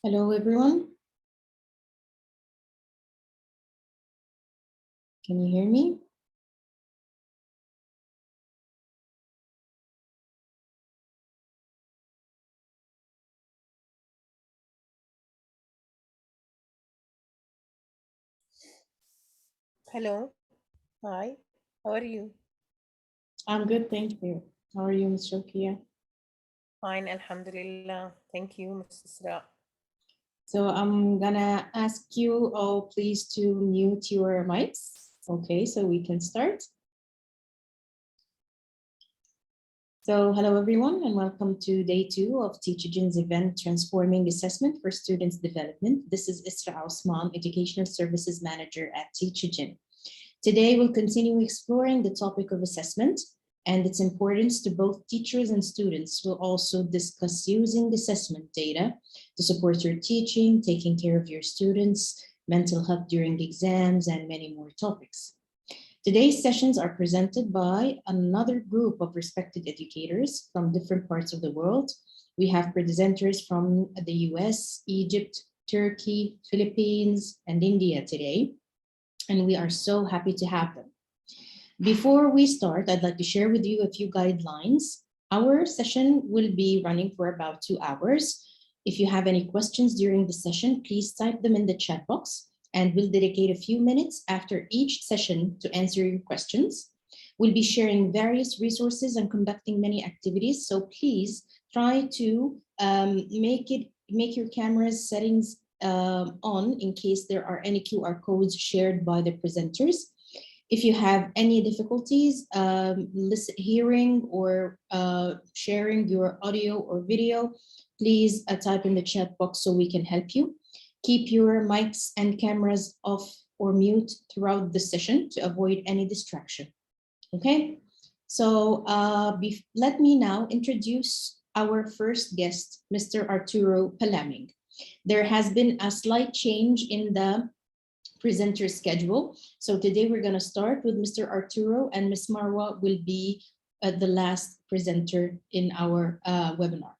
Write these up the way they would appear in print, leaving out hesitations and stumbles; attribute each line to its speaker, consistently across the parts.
Speaker 1: Hello, everyone. Can you hear me?
Speaker 2: Hello. Hi. How are you?
Speaker 1: I'm good, thank you. How are you, Ms. Shokia?
Speaker 2: Fine, Alhamdulillah. Thank you, Mrs. Isra.
Speaker 1: So I'm gonna ask you all please to mute your mics. Okay, so we can start. So hello, everyone, and welcome to day 2 of Teaching's event, Transforming Assessment for Students' Development. This is Isra Osman, Educational Services Manager at Teaching. Today, we'll continue exploring the topic of assessment and its importance to both teachers and students. We'll also discuss using assessment data to support your teaching, taking care of your students, mental health during exams, and many more topics. Today's sessions are presented by another group of respected educators from different parts of the world. We have presenters from the US, Egypt, Turkey, Philippines, and India today, and we are so happy to have them. Before we start, I'd like to share with you a few guidelines. Our session will be running for about 2 hours. If you have any questions during the session, please type them in the chat box, and we'll dedicate a few minutes after each session to answer your questions. We'll be sharing various resources and conducting many activities, so please try to make your camera's settings on in case there are any QR codes shared by the presenters. If you have any difficulties hearing or sharing your audio or video, please type in the chat box so we can help you. Keep your mics and cameras off or mute throughout the session to avoid any distraction. Okay, so let me now introduce our first guest, Mr. Arturo Palaming. There has been a slight change in the presenter schedule. So today we're going to start with Mr. Arturo, and Ms. Marwa will be the last presenter in our webinar.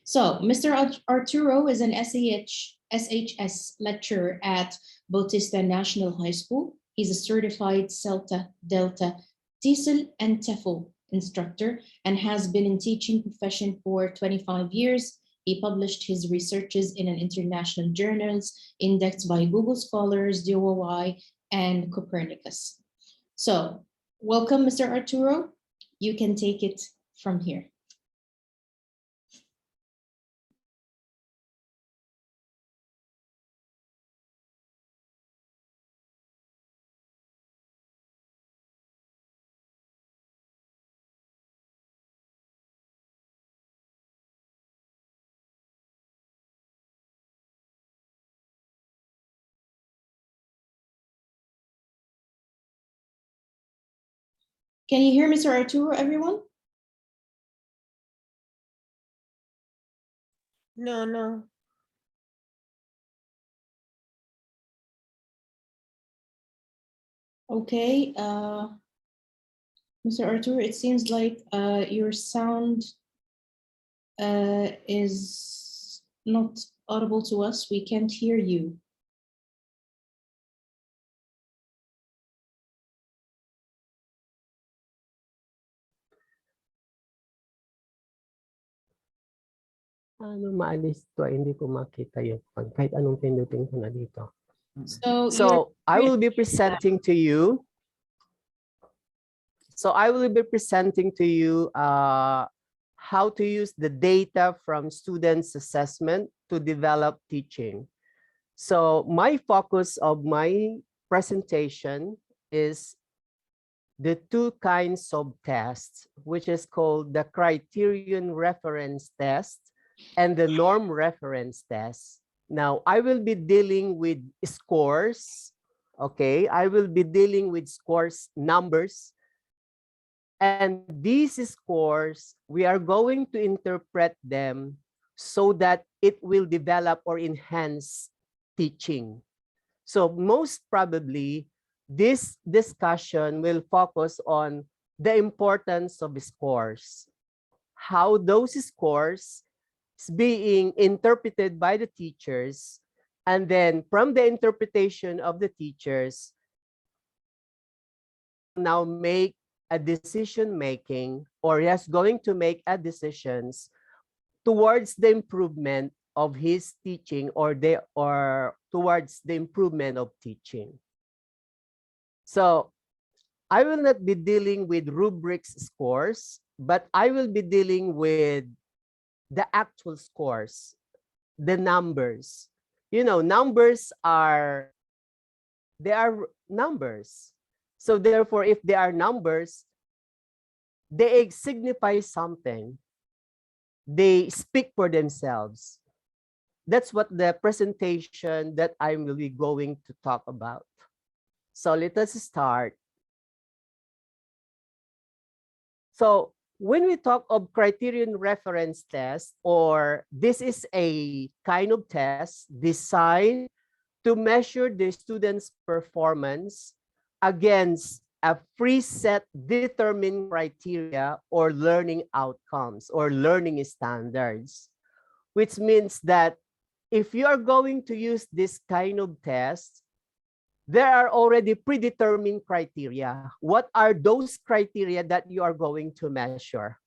Speaker 1: So Mr. Arturo is an SHS lecturer at Bautista National High School. He's a certified CELTA, Delta, TESOL, and TEFL instructor and has been in teaching profession for 25 years. He published his researches in an international journals indexed by Google Scholars, DOI, and Copernicus. So welcome, Mr. Arturo. You can take it from here. Can you hear Mr. Arturo, everyone?
Speaker 2: No.
Speaker 1: Okay, Mr. Arturo, it seems like your sound is not audible to us. We can't hear you.
Speaker 3: Ano maalis to hindi ko makita yung kahit anong pindutin ko na dito.
Speaker 1: So
Speaker 3: I will be presenting to you. So I will be presenting to you how to use the data from students' assessment to develop teaching. So my focus of my presentation is the 2 kinds of tests, which is called the Criterion reference test and the norm reference test. Now, I will be dealing with scores, okay? I will be dealing with scores numbers. And these scores, we are going to interpret them so that it will develop or enhance teaching. So most probably, this discussion will focus on the importance of scores, how those scores is being interpreted by the teachers, and then from the interpretation of the teachers, now make a decision making, or yes, going to make a decisions towards the improvement of his teaching, or towards the improvement of teaching. So I will not be dealing with rubrics scores, but I will be dealing with the actual scores, the numbers. You know, numbers are, they are numbers. So therefore, if they are numbers, they signify something. They speak for themselves. That's what the presentation that I'm really going to talk about. So let us start. So when we talk of criterion reference test, or this is a kind of test designed to measure the student's performance against a preset determined criteria or learning outcomes or learning standards, which means that if you are going to use this kind of test, there are already predetermined criteria. What are those criteria that you are going to measure?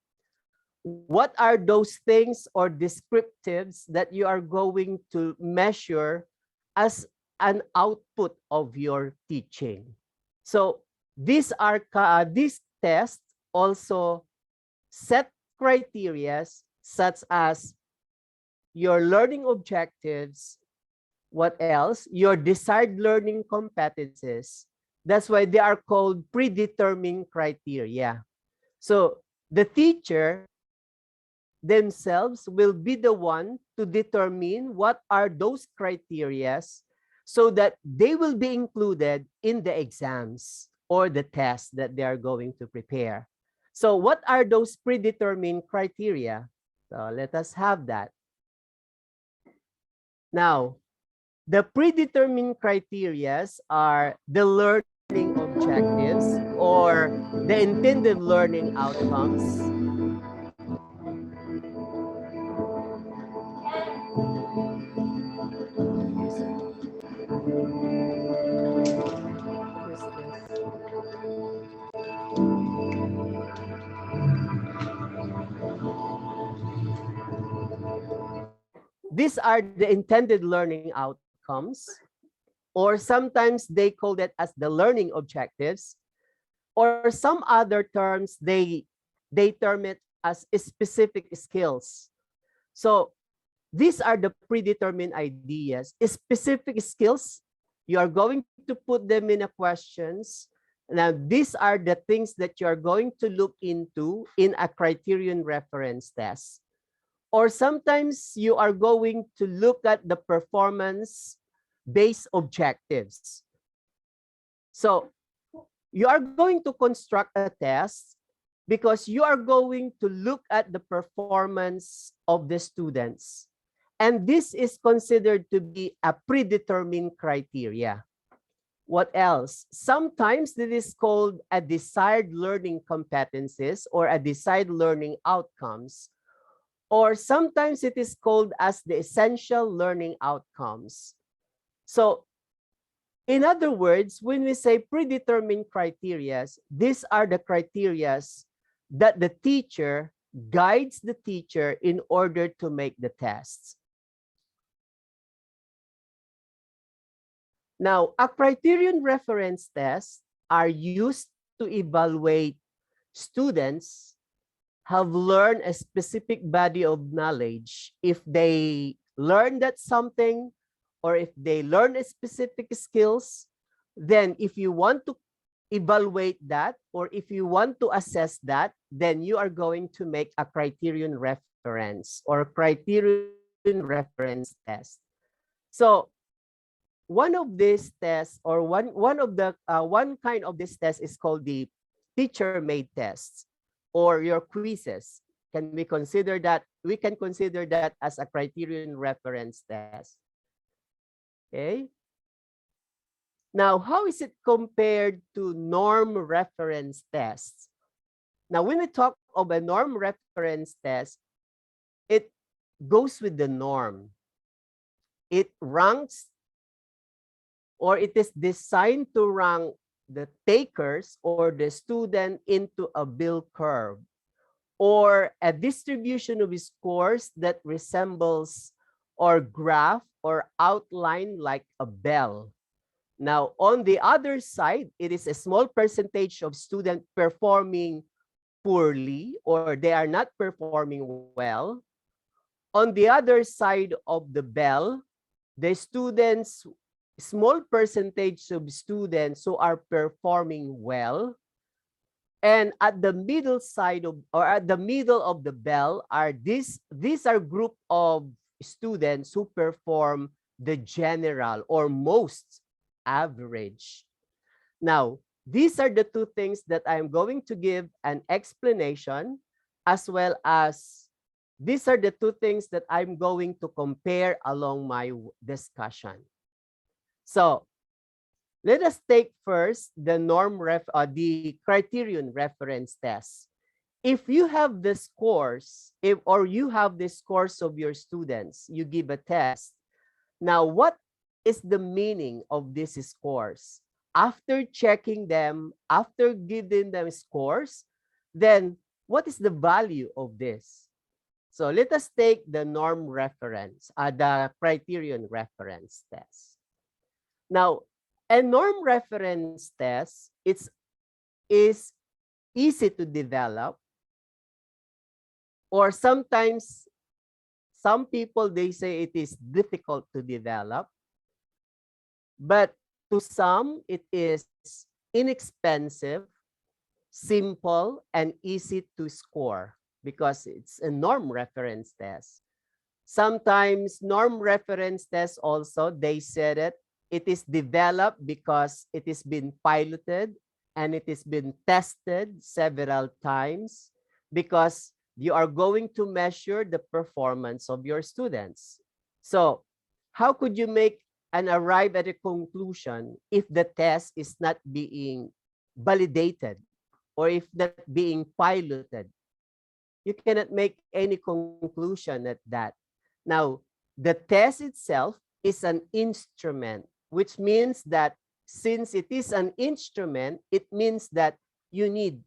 Speaker 3: What are those things or descriptives that you are going to measure as an output of your teaching? So these tests also set criteria such as your learning objectives. What else? Your desired learning competencies. That's why they are called predetermined criteria. So the teacher themselves will be the one to determine what are those criteria so that they will be included in the exams or the tests that they are going to prepare. So what are those predetermined criteria? So let us have that. Now, the predetermined criteria are the learning objectives or the intended learning outcomes. What is this? These are the intended learning outcomes, or sometimes they call that as the learning objectives, or some other terms, they term it as specific skills. So these are the predetermined ideas. Specific skills, you are going to put them in a questions. Now, these are the things that you are going to look into in a criterion reference test. Or sometimes you are going to look at the performance-based objectives. So you are going to construct a test because you are going to look at the performance of the students. And this is considered to be a predetermined criteria. What else? Sometimes it is called a desired learning competencies or a desired learning outcomes. Or sometimes it is called as the essential learning outcomes. So in other words, when we say predetermined criteria, these are the criteria that the teacher guides the teacher in order to make the tests. Now, a criterion reference test are used to evaluate students have learned a specific body of knowledge. If they learn that something, or if they learn a specific skills, then if you want to evaluate that, or if you want to assess that, then you are going to make a criterion reference or criterion reference test. So one of these tests, or one kind of this test is called the teacher-made tests or your quizzes. Can we consider that? We can consider that as a criterion reference test. Okay. Now, how is it compared to norm reference tests? Now, when we talk of a norm reference test, goes with the norm. It ranks, or it is designed to rank the takers or the student into a bell curve, or a distribution of scores that resembles or graph or outline like a bell. Now, on the other side, it is a small percentage of students performing poorly or they are not performing well. On the other side of the bell, the students, small percentage of students who are performing well. And at the middle side of, or at the middle of the bell are these are group of students who perform the general or most average. Now, these are the two things that I'm going to give an explanation, as well as these are the two things that I'm going to compare along my discussion. So let us take first the the criterion reference test. If you have the scores, or you have the scores of your students, you give a test. Now, what is the meaning of these scores? After checking them, after giving them scores, then what is the value of this? So let us take the the criterion reference test. Now, a norm reference test, is easy to develop, or sometimes some people, they say it is difficult to develop, but to some it is inexpensive, simple, and easy to score because it's a norm reference test. Sometimes norm reference tests also, they said it is developed because it has been piloted and it has been tested several times, because you are going to measure the performance of your students. So how could you make and arrive at a conclusion if the test is not being validated or if not being piloted? You cannot make any conclusion at that. Now, the test itself is an instrument, which means that since it is an instrument, it means that you need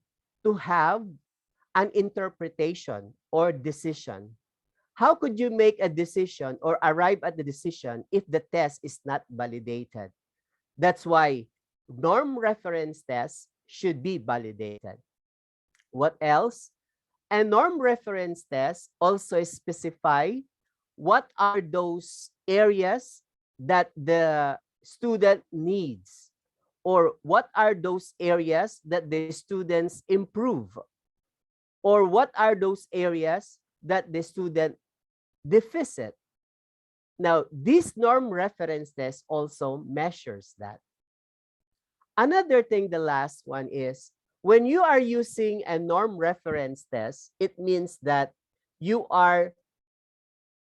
Speaker 3: to have an interpretation or decision. How could you make a decision or arrive at the decision if the test is not validated? That's why norm reference tests should be validated. What else? And norm reference tests also specify what are those areas that the student needs, or what are those areas that the students improve, or what are those areas that the student deficit. Now, this norm reference test also measures that. Another thing, the last one is, when you are using a norm reference test, it means that you are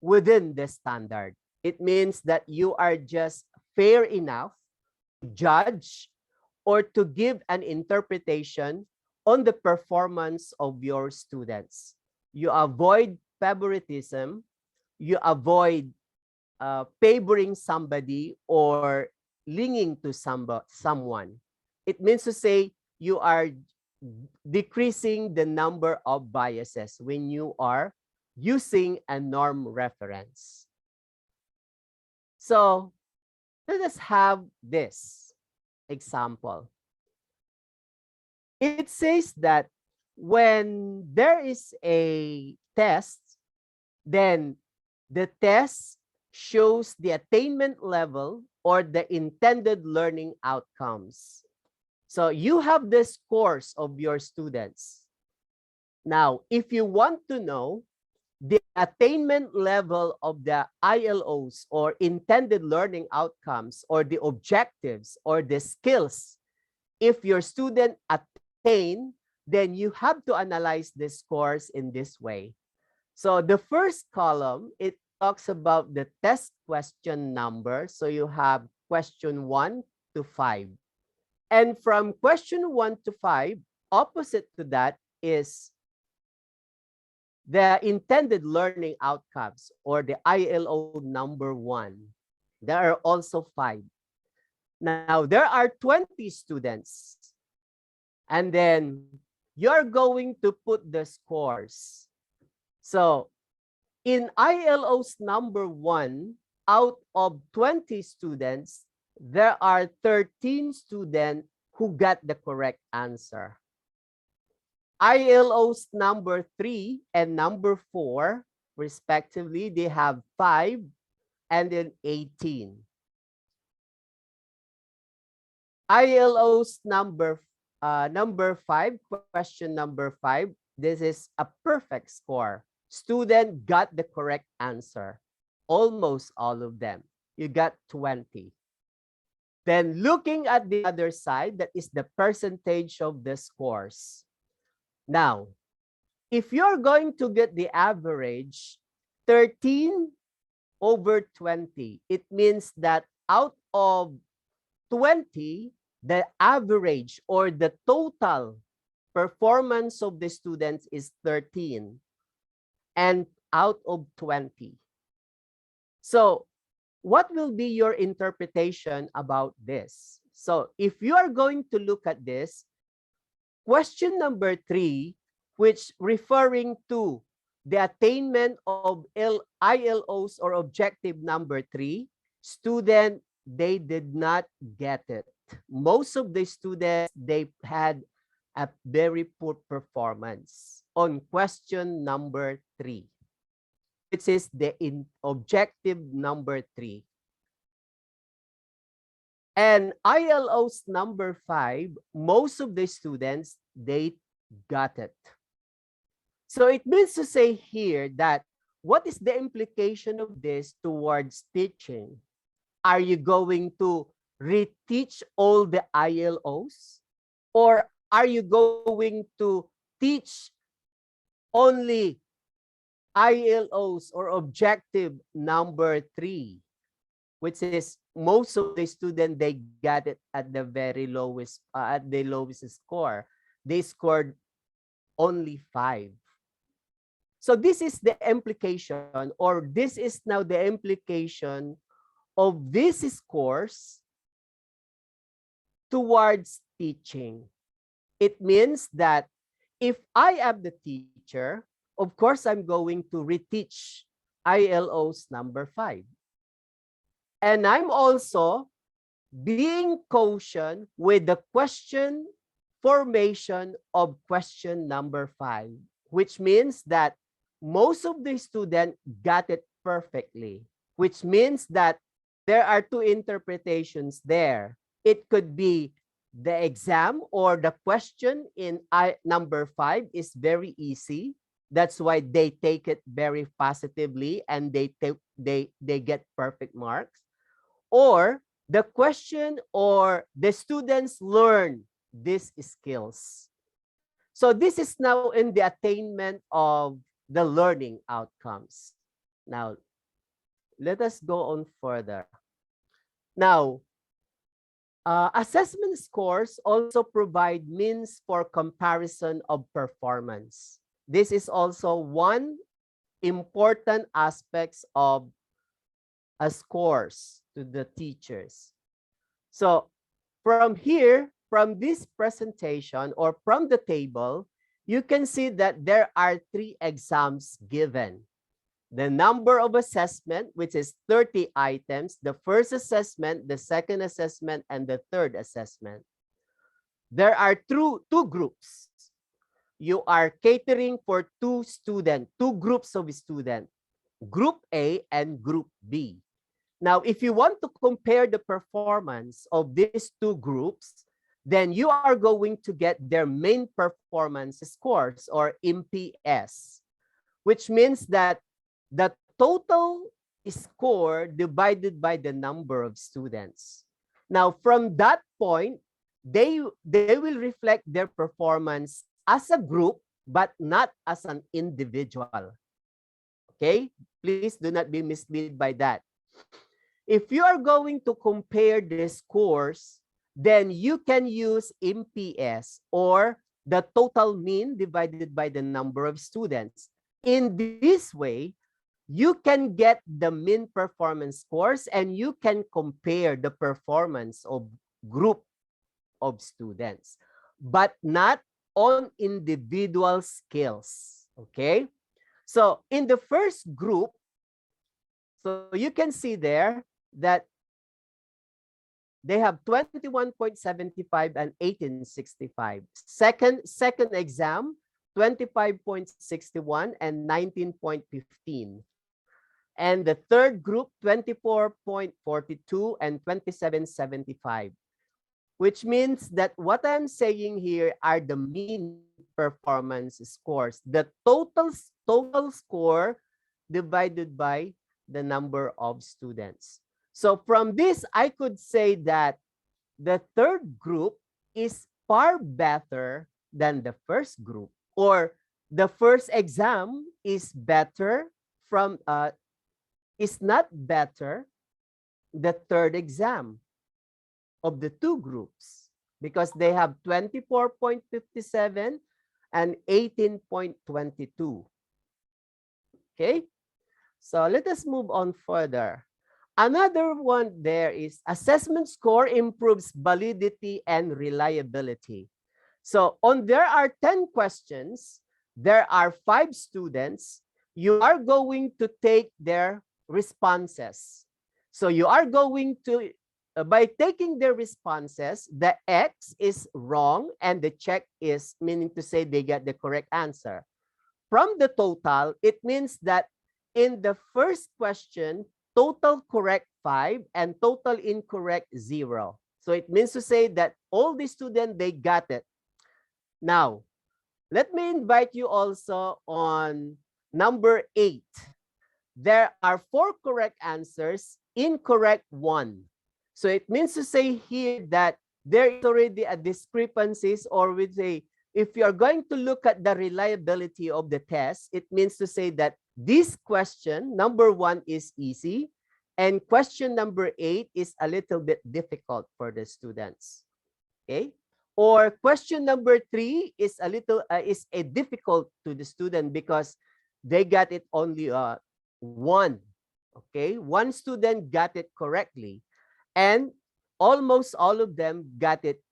Speaker 3: within the standard. It means that you are just fair enough to judge or to give an interpretation on the performance of your students. You avoid favoritism, you avoid favoring somebody or leaning to someone. It means to say you are decreasing the number of biases when you are using a norm reference. So let us have this example. It says that when there is a test, then the test shows the attainment level or the intended learning outcomes. So you have the scores of your students. Now, if you want to know the attainment level of the ILOs or intended learning outcomes or the objectives or the skills, if your student attain, then you have to analyze the scores in this way. So the first column, it talks about the test question number. So you have question 1 to 5. And from question 1 to 5, opposite to that is the intended learning outcomes, or the ILO number 1, there are also 5. Now, there are 20 students, and then you're going to put the scores. So, in ILO's number 1, out of 20 students, there are 13 students who got the correct answer. ILO's number 3 and number 4, respectively, they have 5 and then 18. ILO's number 5, question number 5, this is a perfect score. Student got the correct answer. Almost all of them. You got 20. Then looking at the other side, that is the percentage of the scores. Now, if you're going to get the average, 13 over 20, it means that out of 20, the average or the total performance of the students is 13, and out of 20. So what will be your interpretation about this? So if you are going to look at this, question number 3, which referring to the attainment of ILOs or objective number 3, student, they did not get it. Most of the students, they had a very poor performance on question number 3, which is the objective number 3. And ILO's number 5, most of the students, they got it. So it means to say here that what is the implication of this towards teaching? Are you going to reteach all the ILOs? Or are you going to teach only ILOs or objective number 3, which is most of the students, they got it at the very lowest, at the lowest score. They scored only 5. So this is the implication, or this is now the implication of these scores towards teaching. It means that if I am the teacher, of course, I'm going to reteach ILO's number 5. And I'm also being cautious with the question formation of question number 5, which means that most of the students got it perfectly, which means that there are 2 interpretations there. It could be the exam or the question in number 5 is very easy. That's why they take it very positively and they get perfect marks. Or the question or the students learn these skills. So this is now in the attainment of the learning outcomes. Now, let us go on further. Now, assessment scores also provide means for comparison of performance. This is also one important aspects of scores to the teachers. So from here, from this presentation or from the table, you can see that there are 3 exams given. The number of assessment, which is 30 items, the first assessment, the second assessment, and the third assessment. There are two groups. You are catering for 2 groups of students, Group A and Group B. Now, if you want to compare the performance of these 2 groups, then you are going to get their main performance scores, or MPS, which means that the total score divided by the number of students. Now, from that point, they will reflect their performance as a group, but not as an individual. Okay? Please do not be misled by that. If you are going to compare the scores, then you can use MPS, or the total mean divided by the number of students. In this way, you can get the mean performance scores and you can compare the performance of group of students, but not on individual skills. Okay? So in the first group, so you can see there that they have 21.75 and 1865. Second exam, 25.61 and 19.15. And the third group, 24.42 and 27.75. Which means that what I'm saying here are the mean performance scores, the total score divided by the number of students. So from this, I could say that the third group is far better than the first group, or the first exam is better from is not better the third exam of the two groups, because they have 24.57 and 18.22. Okay, so let us move on further. Another one there is assessment score improves validity and reliability. So there are 10 questions, there are 5 students, you are going to take their responses. So you are going to, by taking their responses, the X is wrong and the check is, meaning to say they get the correct answer. From the total, it means that in the first question, total correct 5 and total incorrect 0. So it means to say that all the students, they got it. Now, let me invite you also on number 8. There are 4 correct answers, incorrect 1. So it means to say here that there is already a discrepancies, or we say, if you are going to look at the reliability of the test, it means to say that this question, number 1, is easy, and question number 8 is a little bit difficult for the students. Okay? Or question number 3 is a little difficult to the student because they got it only 1. Okay? 1 student got it correctly, and almost all of them got it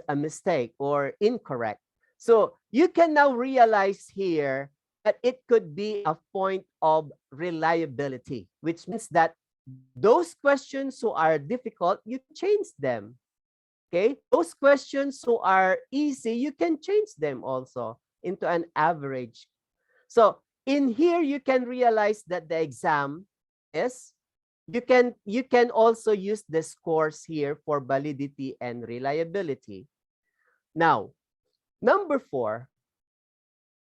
Speaker 3: a mistake or incorrect. So you can now realize here that it could be a point of reliability, which means that those questions who are difficult, you change them. Okay? Those questions who are easy, you can change them also into an average. So in here, you can realize that the exam is, you can also use the scores here for validity and reliability. Now, number 4,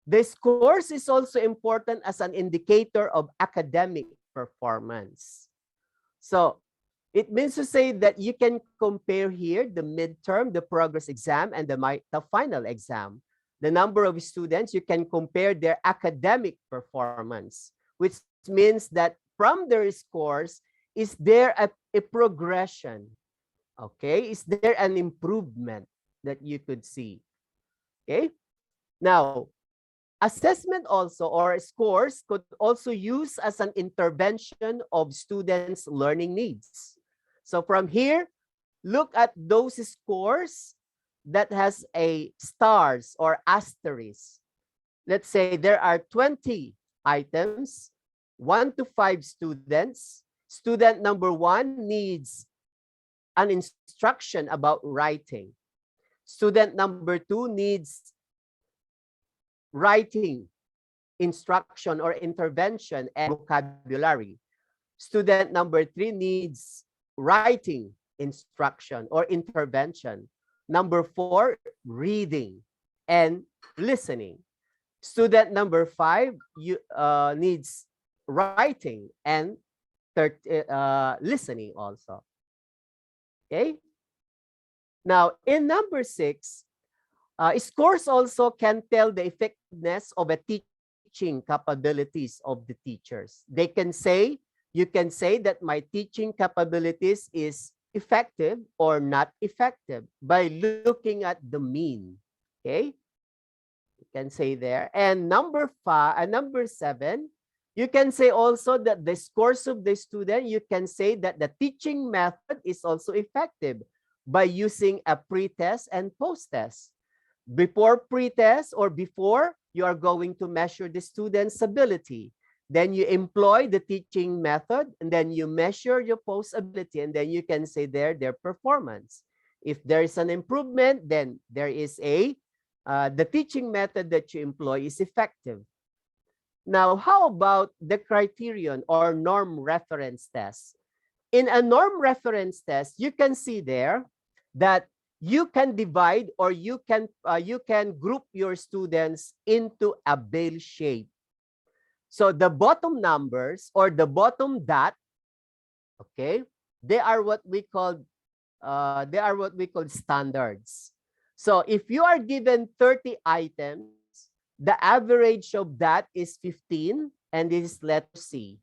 Speaker 3: the scores is also important as an indicator of academic performance. So it means to say that you can compare here the midterm, the progress exam, and the final exam. The number of students, you can compare their academic performance, which means that from their scores, is there a progression? Okay, is there an improvement that you could see? Okay, now assessment also, or scores, could also use as an intervention of students' learning needs. So from here, look at those scores that has a stars or asterisk. Let's say there are 20 items, 1 to 5 students. Student number 1 needs an instruction about writing. Student number 2 needs writing instruction or intervention and vocabulary. Student number 3 needs writing instruction or intervention. Number 4, reading and listening. Student number 5 needs writing and listening also. Okay. Now, in number 6, scores also can tell the effectiveness of a teaching capabilities of the teachers. They can say, you can say that my teaching capabilities is effective or not effective by looking at the mean. Okay. can say there. And number 7, you can say also that the scores of the student, you can say that the teaching method is also effective by using a pre-test and post-test. Before pre-test or before, you are going to measure the student's ability. Then you employ the teaching method, and then you measure your post ability, and then you can say their performance. If there is an improvement, then there is the teaching method that you employ is effective. Now, how about the criterion or norm reference test? In a norm reference test, you can see there that you can divide or you can group your students into a bell shape. So the bottom numbers or the bottom dot, okay, they are what we call standards. So if you are given 30 items, the average of that is 15, and this is letter C.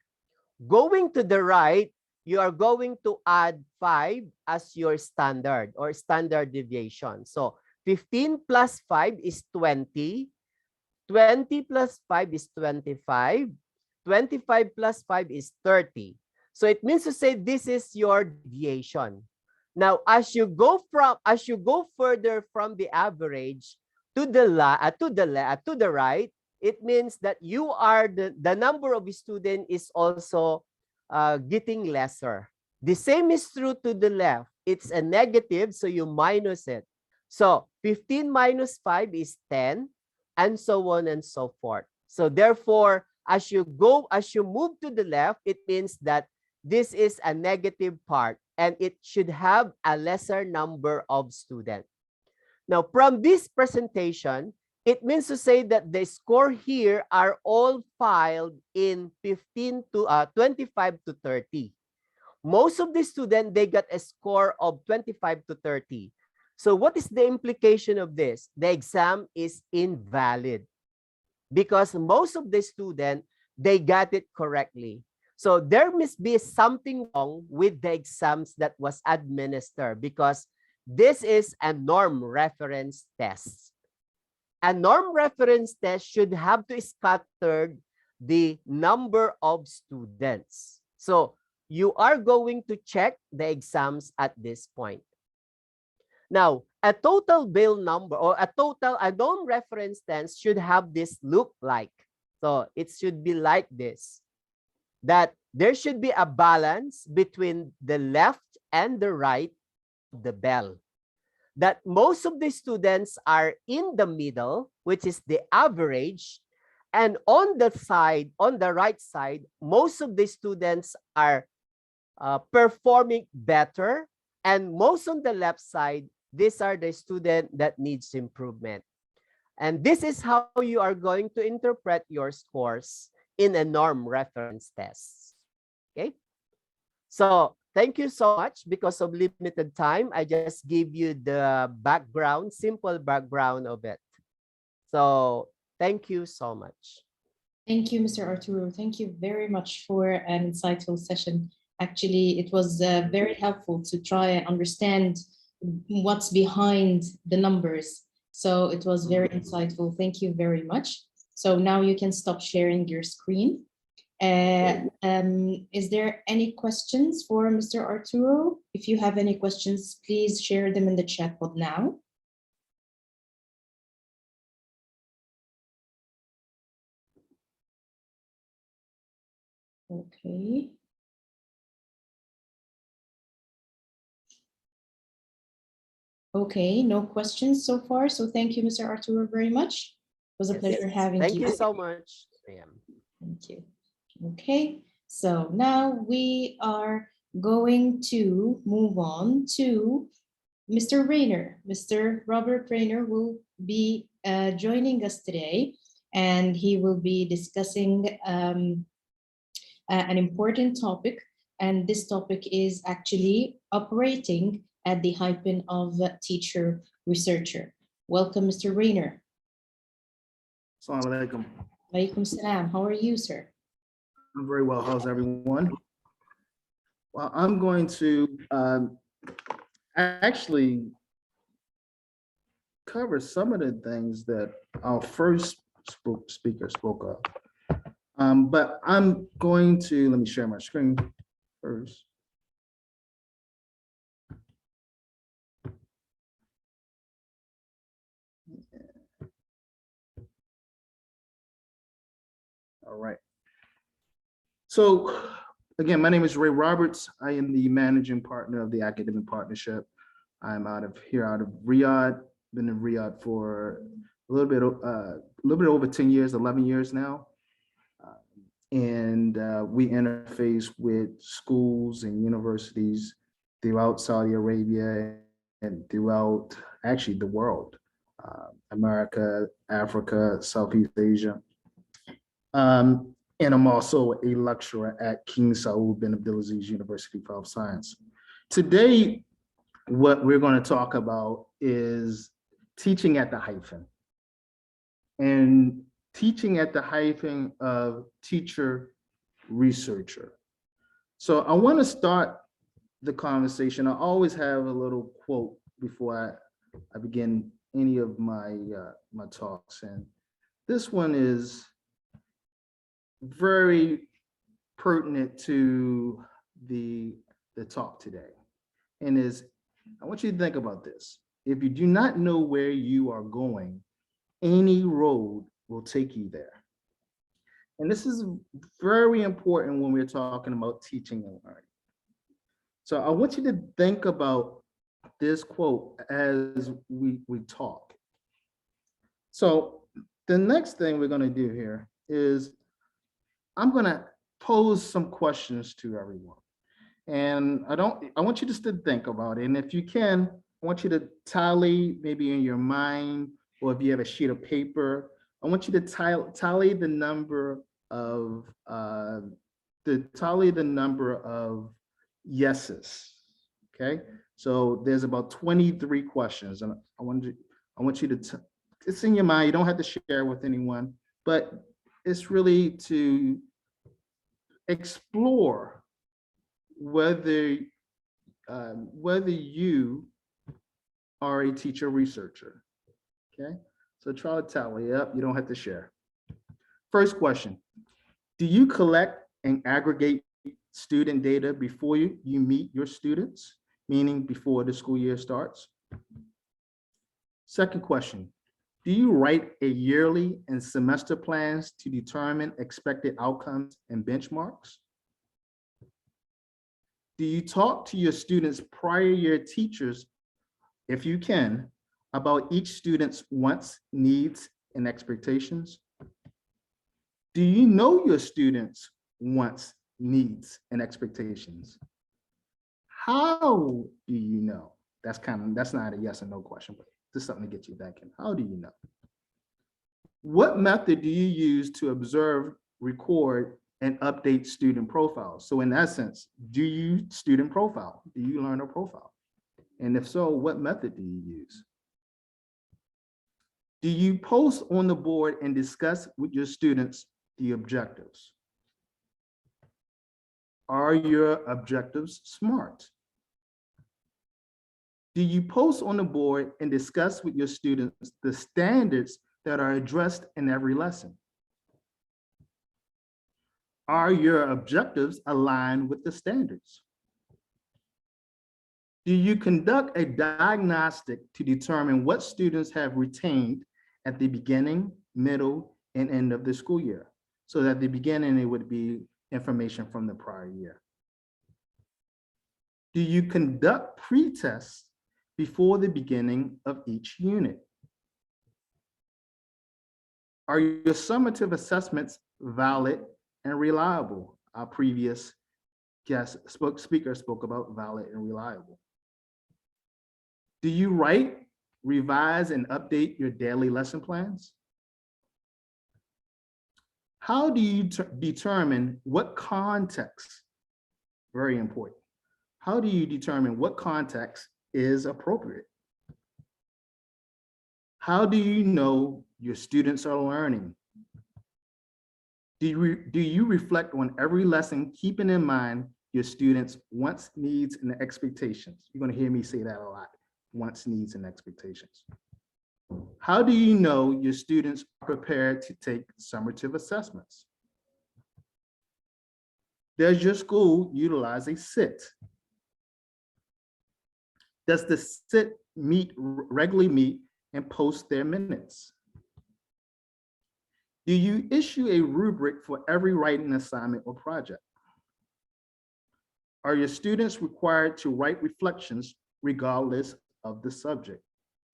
Speaker 3: Going to the right, you are going to add 5 as your standard or standard deviation. So 15 plus 5 is 20. 20 plus 5 is 25. 25 plus 5 is 30. So it means to say this is your deviation. Now, as you go further from the average to the right, it means that you are the number of students is also getting lesser. The same is true to the left. It's a negative, so you minus it. So 15 minus 5 is 10, and so on and so forth. So therefore, as you move to the left, it means that this is a negative part, and it should have a lesser number of students. Now, from this presentation, it means to say that the score here are all filed in 25 to 30. Most of the students, they got a score of 25 to 30. So what is the implication of this? The exam is invalid because most of the students, they got it correctly. So there must be something wrong with the exams that was administered because this is a norm reference test. A norm reference test should have to scatter the number of students. So you are going to check the exams at this point. Now, a total bill number or a norm reference test should have this look like. So it should be like this, that there should be a balance between the left and the right of the bell. That most of the students are in the middle, which is the average, and on the right side, most of the students are performing better, and most on the left side, these are the students that needs improvement. And this is how you are going to interpret your scores in a norm reference test. Okay? So thank you so much. Because of limited time, I just give you the background, simple background of it. So thank you so much.
Speaker 1: Thank you, Mr. Arturo. Thank you very much for an insightful session. Actually, it was very helpful to try and understand what's behind the numbers. So it was very insightful. Thank you very much. So now you can stop sharing your screen. Is there any questions for Mr. Arturo? If you have any questions, please share them in the chat pod now. Okay. Okay, no questions so far. So thank you, Mr. Arturo, very much. It was a pleasure having you.
Speaker 3: Thank you so much.
Speaker 1: Thank you. Okay, so now we are going to move on to Mr. Rayner. Mr. Robert Rayner will be joining us today, and he will be discussing an important topic. And this topic is actually operating at the hyphen of teacher researcher. Welcome, Mr. Rayner.
Speaker 4: Assalamu alaikum.
Speaker 1: Walaikum salam. How are you, sir?
Speaker 4: I'm very well. How's everyone? Well, I'm going to actually cover some of the things that our first speaker spoke of. But I'm going to, let me share my screen first. All right. So again, my name is Ray Roberts. I am the managing partner of the Academic Partnership. I'm out of Riyadh. Been in Riyadh for a little bit over 10 years, 11 years now. And we interface with schools and universities throughout Saudi Arabia and throughout actually the world, America, Africa, Southeast Asia. And I'm also a lecturer at King Saud bin Abdulaziz University of Science. Today, what we're going to talk about is teaching at the hyphen. And teaching at the hyphen of teacher researcher. So I want to start the conversation. I always have a little quote before I begin any of my my talks, and this one is very pertinent to the talk today, and is, I want you to think about this. If you do not know where you are going, any road will take you there. And this is very important when we're talking about teaching and learning. So I want you to think about this quote as we talk. So the next thing we're going to do here is I'm going to pose some questions to everyone. And I want you just to think about it. And if you can, I want you to tally maybe in your mind, or if you have a sheet of paper, I want you to tally the number of yeses. Okay, so there's about 23 questions, and I want you to it's in your mind. You don't have to share with anyone, but it's really to explore whether you are a teacher researcher. Okay, so try to tally up. You don't have to share. First question: do you collect and aggregate student data before you meet your students, meaning before the school year starts? Second question: do you write a yearly and semester plans to determine expected outcomes and benchmarks? Do you talk to your students' prior year teachers, if you can, about each student's wants, needs, and expectations? Do you know your students' wants, needs, and expectations? How do you know? That's not a yes or no question, but just something to get you thinking. How do you know? What method do you use to observe, record, and update student profiles? So in essence, do you student profile? Do you learn a profile? And if so, what method do you use? Do you post on the board and discuss with your students the objectives? Are your objectives SMART? Do you post on the board and discuss with your students the standards that are addressed in every lesson? Are your objectives aligned with the standards? Do you conduct a diagnostic to determine what students have retained at the beginning, middle, and end of the school year? So that at the beginning, it would be information from the prior year. Do you conduct pre-tests before the beginning of each unit? Are your summative assessments valid and reliable? Our previous speaker spoke about valid and reliable. Do you write, revise, and update your daily lesson plans? How do you determine what context, very important, how do you determine what context is appropriate? How do you know your students are learning? Do you reflect on every lesson, keeping in mind your students' wants, needs, and expectations? You're going to hear me say that a lot, wants, needs, and expectations. How do you know your students are prepared to take summative assessments? Does your school utilize a SIT? Does the SIT regularly meet and post their minutes? Do you issue a rubric for every writing assignment or project? Are your students required to write reflections regardless of the subject,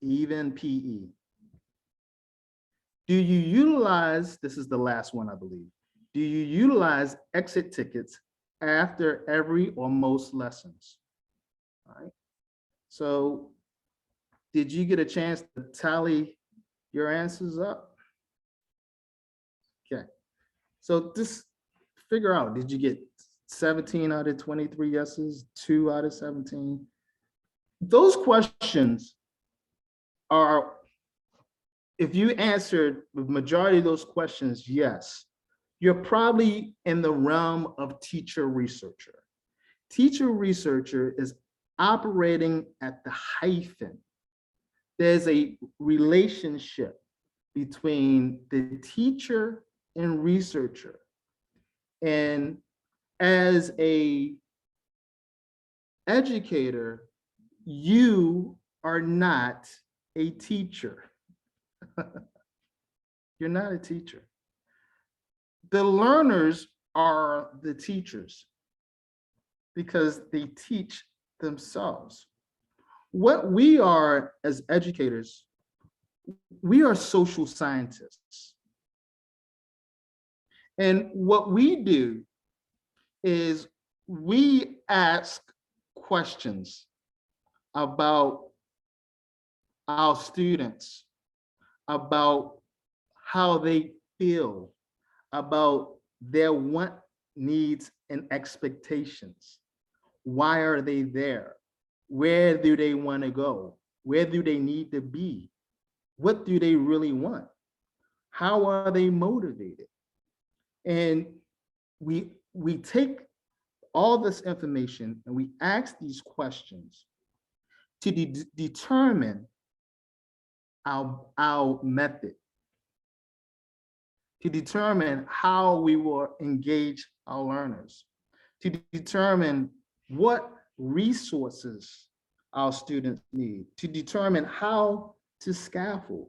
Speaker 4: even PE? Do you utilize, this is the last one, I believe, do you utilize exit tickets after every or most lessons? All right. So did you get a chance to tally your answers up? Okay. So just figure out, did you get 17 out of 23 yeses, 2 out of 17? Those questions are, if you answered the majority of those questions, yes, you're probably in the realm of teacher researcher. Teacher researcher is operating at the hyphen. There's a relationship between the teacher and researcher. And as a educator, you are not a teacher. You're not a teacher. The learners are the teachers because they teach themselves. What we are as educators, we are social scientists. And what we do is we ask questions about our students, about how they feel, about their want, needs, and expectations. Why are they there? Where do they want to go? Where do they need to be? What do they really want? How are they motivated? And we take all this information and we ask these questions to determine our method, to determine how we will engage our learners, to determine what resources our students need, to determine how to scaffold.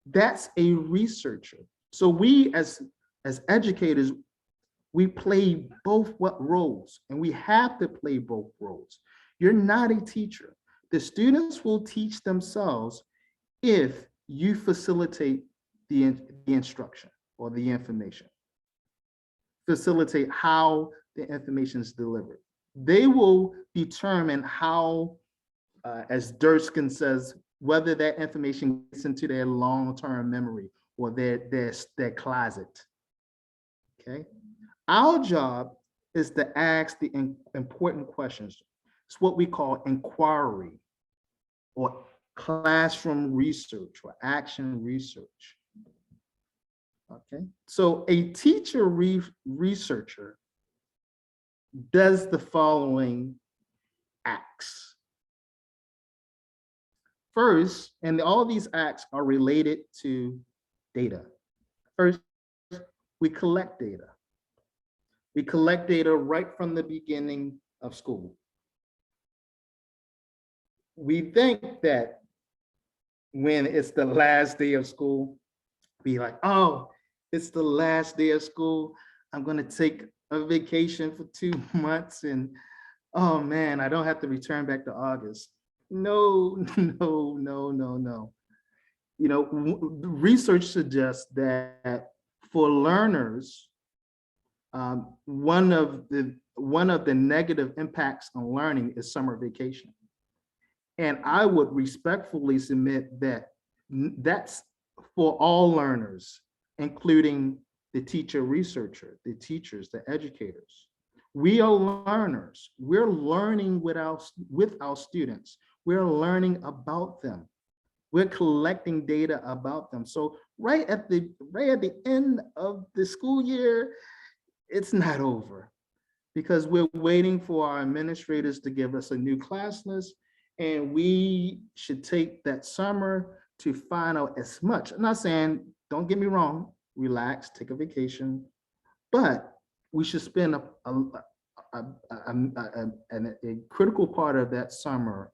Speaker 4: That's a researcher. So we as educators, we play both roles, and we have to play both roles. You're not a teacher. The students will teach themselves if you facilitate the instruction or the information. Facilitate how the information is delivered. They will determine how, as Durskin says, whether that information gets into their long-term memory or their closet. Okay. Our job is to ask the important questions. It's what we call inquiry or classroom research or action research. Okay, so a teacher researcher does the following acts. First, and all these acts are related to data. First, we collect data. We collect data right from the beginning of school. We think that when it's the last day of school, be like, oh, it's the last day of school. I'm going to take a vacation for 2 months and, oh man, I don't have to return back to August. No, no, no, no, no. You know, research suggests that for learners, one of the negative impacts on learning is summer vacation. And I would respectfully submit that that's for all learners, including the teacher researcher, the teachers, the educators. We are learners. We're learning with our students. We're learning about them. We're collecting data about them. So right at the end of the school year, it's not over because we're waiting for our administrators to give us a new class list, and we should take that summer to find out as much. I'm not saying, don't get me wrong, relax, take a vacation, but we should spend a critical part of that summer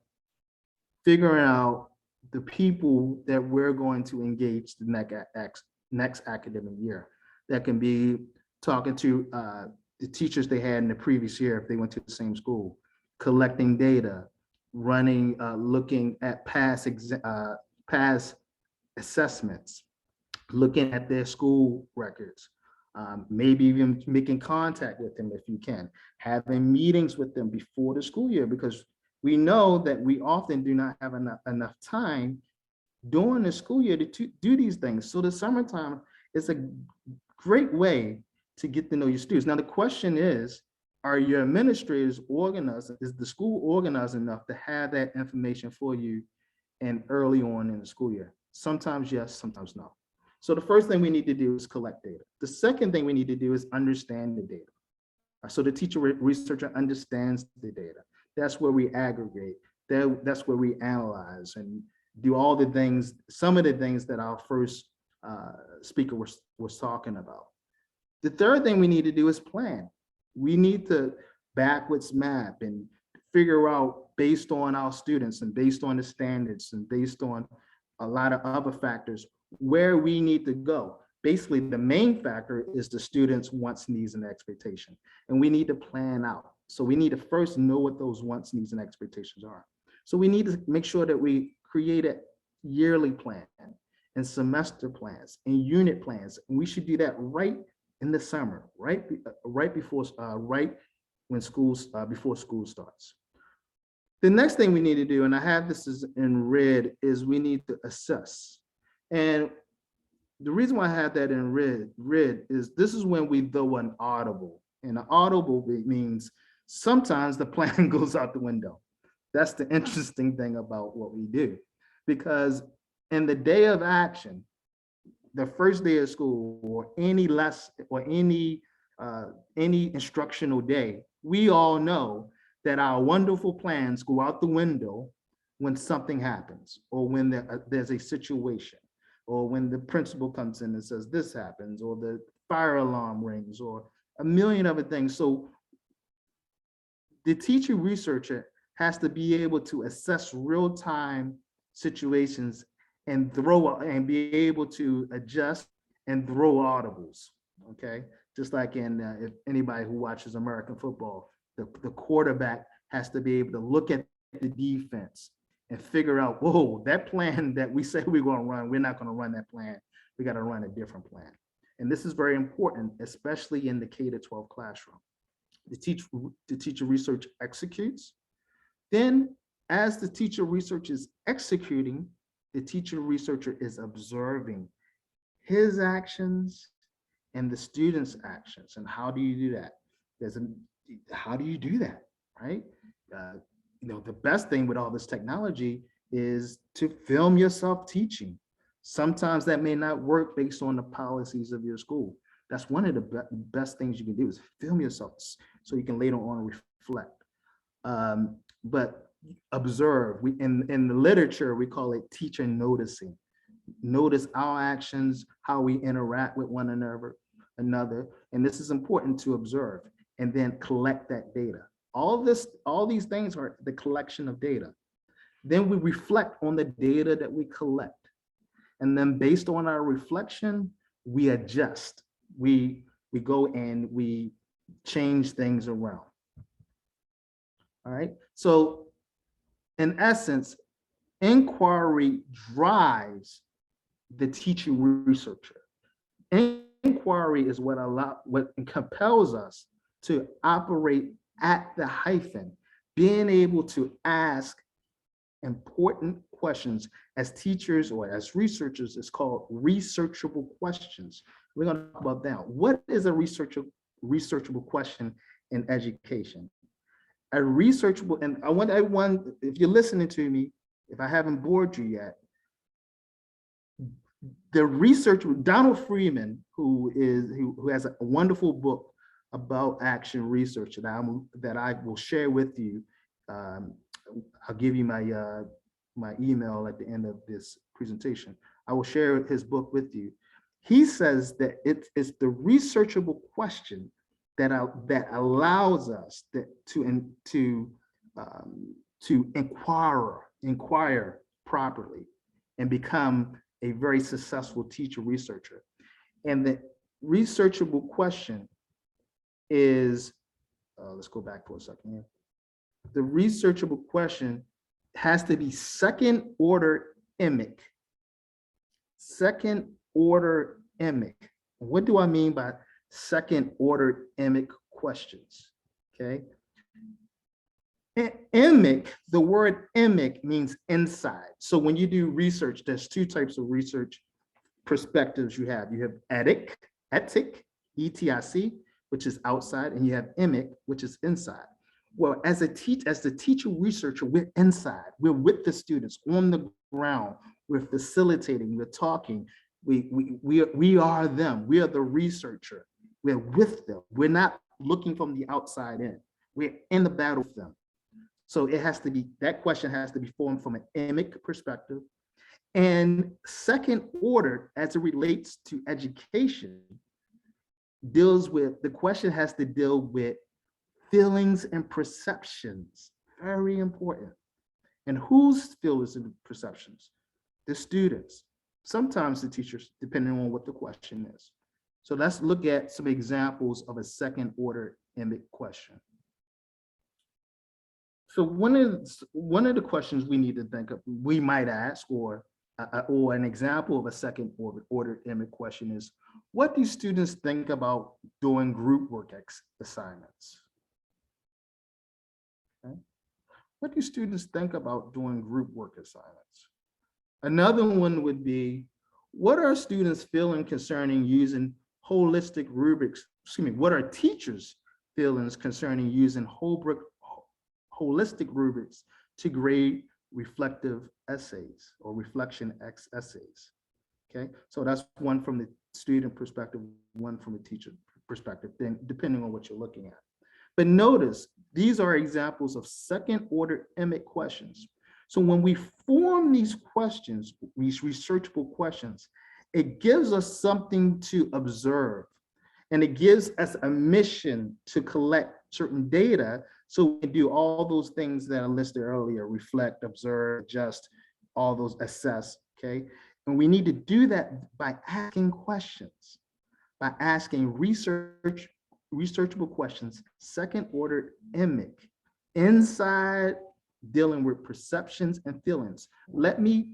Speaker 4: figuring out the people that we're going to engage the next academic year. That can be talking to the teachers they had in the previous year if they went to the same school, collecting data, running, looking at past assessments, looking at their school records, maybe even making contact with them if you can, having meetings with them before the school year, because we know that we often do not have enough time during the school year to do these things. So the summertime is a great way to get to know your students. Now, the question is, are your administrators organized? Is the school organized enough to have that information for you and early on in the school year? Sometimes yes, sometimes no. So the first thing we need to do is collect data. The second thing we need to do is understand the data. So the teacher researcher understands the data. That's where we aggregate. That's where we analyze and do all the things, some of the things that our first speaker was talking about. The third thing we need to do is plan. We need to backwards map and figure out, based on our students and based on the standards and based on a lot of other factors, where we need to go. Basically, the main factor is the students' wants, needs, and expectation. And we need to plan out. So we need to first know what those wants, needs, and expectations are. So we need to make sure that we create a yearly plan and semester plans and unit plans. And we should do that right in the summer, right before school starts. The next thing we need to do, and I have this in red, is we need to assess. And the reason why I have that in red is this is when we throw an audible. And an audible means sometimes the plan goes out the window. That's the interesting thing about what we do. Because in the day of action, the first day of school or any instructional day, we all know that our wonderful plans go out the window when something happens, or when there's a situation, or when the principal comes in and says this happens, or the fire alarm rings, or a million other things. So the teacher researcher has to be able to assess real-time situations and be able to adjust and throw audibles, okay? Just like if anybody who watches American football, the quarterback has to be able to look at the defense and figure out, whoa, that plan that we say we're gonna run, we're not gonna run that plan. We gotta run a different plan. And this is very important, especially in the K-12 classroom. The teacher research executes. Then as the teacher research is executing, the teacher researcher is observing his actions and the student's actions. And how do you do that? How do you do that, right? The best thing with all this technology is to film yourself teaching. Sometimes that may not work based on the policies of your school. That's one of the best things you can do, is film yourself so you can later on reflect. But observe. In the literature, we call it teacher noticing. Notice our actions, how we interact with one another. And this is important to observe, and then collect that data. All these things are the collection of data. Then we reflect on the data that we collect. And then based on our reflection, we adjust. We go and we change things around. All right. So in essence, inquiry drives the teacher researcher. Inquiry is what compels us to operate at the hyphen, being able to ask important questions. As teachers or as researchers, it's called researchable questions. We're going to talk about that. What is a researchable question in education? A researchable, and I want everyone, if you're listening to me, if I haven't bored you yet, the researcher, Donald Freeman, who has a wonderful book about action research that I will share with you. I'll give you my my email at the end of this presentation. I will share his book with you. He says that it's the researchable question that allows us to inquire properly and become a very successful teacher researcher. And the researchable question is, let's go back for a second here. The researchable question has to be second order emic. Second order emic. What do I mean by second order emic questions? Okay. Emic, the word emic means inside. So when you do research, there's two types of research perspectives you have. You have etic, ETIC, which is outside, and you have emic, which is inside. Well, as the teacher researcher, we're inside. We're with the students on the ground. We're facilitating. We're talking. We are them. We are the researcher. We're with them. We're not looking from the outside in. We're in the battle with them. So it has to be, that question has to be formed from an emic perspective. And second order, as it relates to education, the question has to deal with feelings and perceptions. Very important. And whose feelings and perceptions? The students. Sometimes the teachers, depending on what the question is. So let's look at some examples of a second order emic question. So one of the questions we need to think of, we might ask, or an example of a second order emic question is, what do students think about doing group work assignments? Okay. What do students think about doing group work assignments? Another one would be, what are students feeling concerning using holistic rubrics? Excuse me, what are teachers' feelings concerning using holistic rubrics to grade reflective essays or reflection essays? Okay, so that's one from the student perspective, one from a teacher perspective, then depending on what you're looking at. But notice, these are examples of second order emic questions. So when we form these questions, these researchable questions, it gives us something to observe, and it gives us a mission to collect certain data so we can do all those things that I listed earlier: reflect, observe, adjust, all those, assess, okay? And we need to do that by asking questions, by asking researchable questions, second order emic, inside, dealing with perceptions and feelings. Let me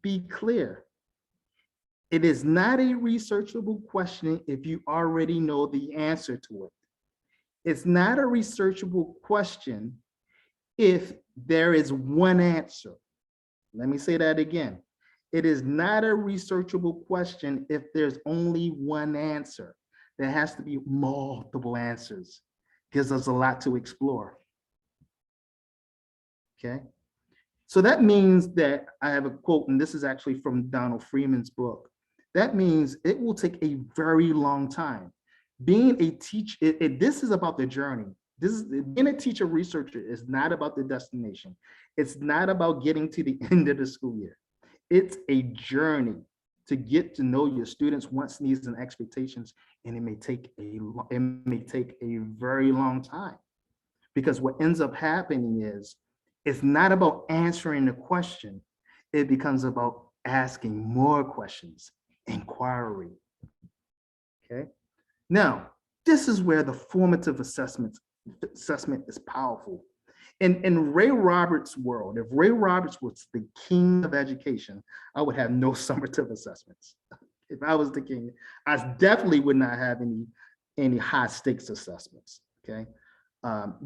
Speaker 4: be clear. It is not a researchable question if you already know the answer to it. It's not a researchable question if there is one answer. Let me say that again. It is not a researchable question if there's only one answer. There has to be multiple answers. Gives us a lot to explore. Okay, so that means that I have a quote, and this is actually from Donald Freeman's book. That means it will take a very long time. Being a teacher, this is about the journey. Being a teacher researcher is not about the destination. It's not about getting to the end of the school year. It's a journey to get to know your students' wants, needs, and expectations, and it may take a very long time, because what ends up happening is it's not about answering the question. It becomes about asking more questions, inquiry. Okay. Now, this is where the formative assessment is powerful. In Ray Roberts' world, if Ray Roberts was the king of education, I would have no summative assessments. If I was the king, I definitely would not have any high stakes assessments. Okay,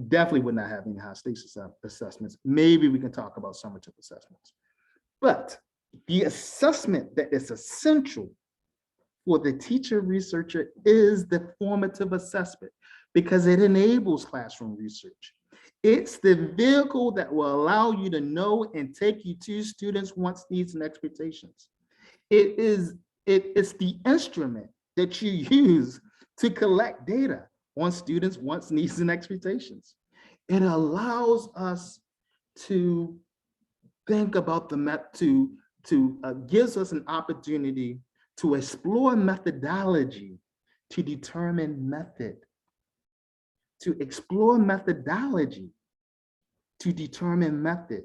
Speaker 4: definitely would not have any high stakes assessments. Maybe we can talk about summative assessments, but the assessment that is essential for the teacher researcher is the formative assessment, because it enables classroom research. It's the vehicle that will allow you to know and take you to students' wants, needs, and expectations. It's the instrument that you use to collect data on students' wants, needs, and expectations. It allows us to think about gives us an opportunity to explore methodology to determine method, to explore methodology to determine method.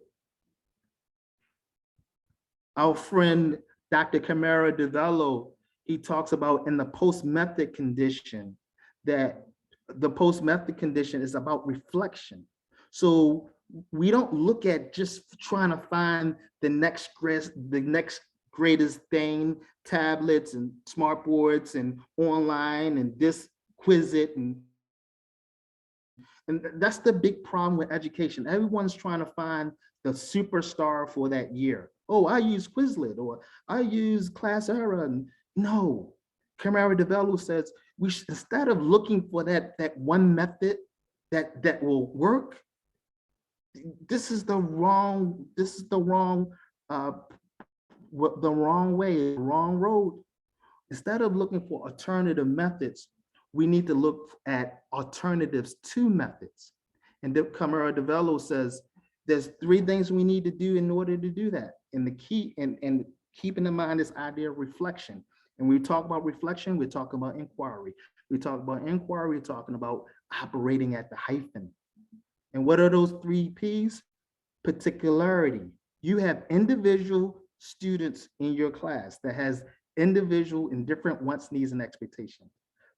Speaker 4: Our friend, Dr. Camara DeVello, he talks about in the post-method condition, that the post-method condition is about reflection. So we don't look at just trying to find the next greatest thing, tablets and smartboards and online and this Quizlet, and that's the big problem with education. Everyone's trying to find the superstar for that year. Oh, I use Quizlet or I use Class Era. And no, Camara DeVello says we should, instead of looking for that one method that will work, this is the wrong way, wrong road. Instead of looking for alternative methods, we need to look at alternatives to methods. And Camara DeVello says there's 3 things we need to do in order to do that. And the key, and keeping in mind this idea of reflection. And when we talk about reflection, we're talking about inquiry. We talk about inquiry, we're talking about operating at the hyphen. And what are those 3 P's? Particularity. You have individual students in your class that has individual and different wants, needs, and expectations.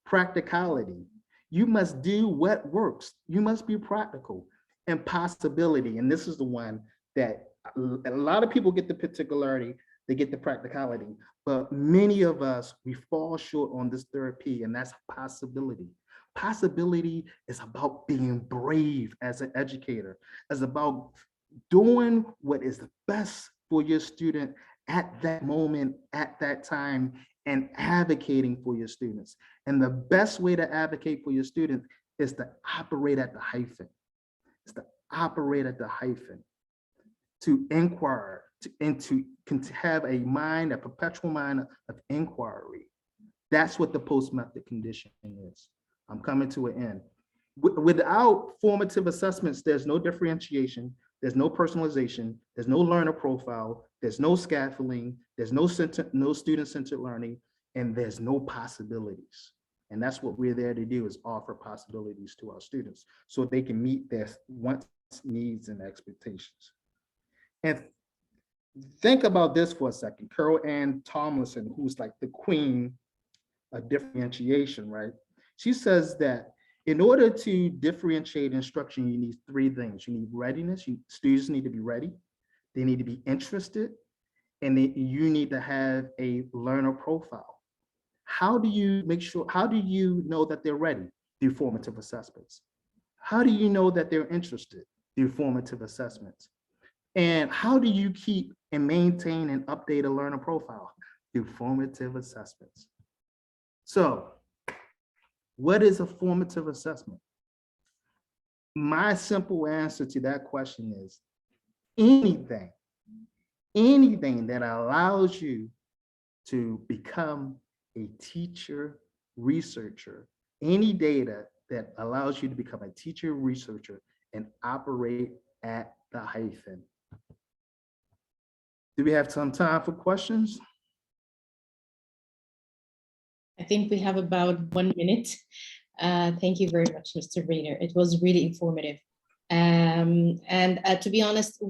Speaker 4: Practicality. You must do what works. You must be practical. And possibility. And this is the one that a lot of people get the particularity, they get the practicality, but many of us, we fall short on this 3rd P, and that's possibility. Possibility is about being brave as an educator. It's about doing what is the best for your student at that moment, at that time, and advocating for your students. And the best way to advocate for your students is to operate at the hyphen. It's to operate at the hyphen, to inquire, to have a mind, a perpetual mind of inquiry. That's what the post-method condition is. I'm coming to an end. Without formative assessments, there's no differentiation, there's no personalization, there's no learner profile, there's no scaffolding, there's no student-centered learning, and there's no possibilities. And that's what we're there to do, is offer possibilities to our students so they can meet their wants, needs, and expectations. And think about this for a second. Carol Ann Tomlinson, who's like the queen of differentiation, right? She says that in order to differentiate instruction, you need 3 things. You need readiness. Students need to be ready. They need to be interested. And you need to have a learner profile. How do you know that they're ready? Through formative assessments. How do you know that they're interested? Through formative assessments. And how do you keep and maintain and update a learner profile? Through formative assessments. So, what is a formative assessment? My simple answer to that question is anything that allows you to become a teacher researcher, any data that allows you to become a teacher researcher and operate at the hyphen. Do we have some time for questions?
Speaker 1: I think we have about 1 minute. Thank you very much, Mr. Rayner. It was really informative. And to be honest,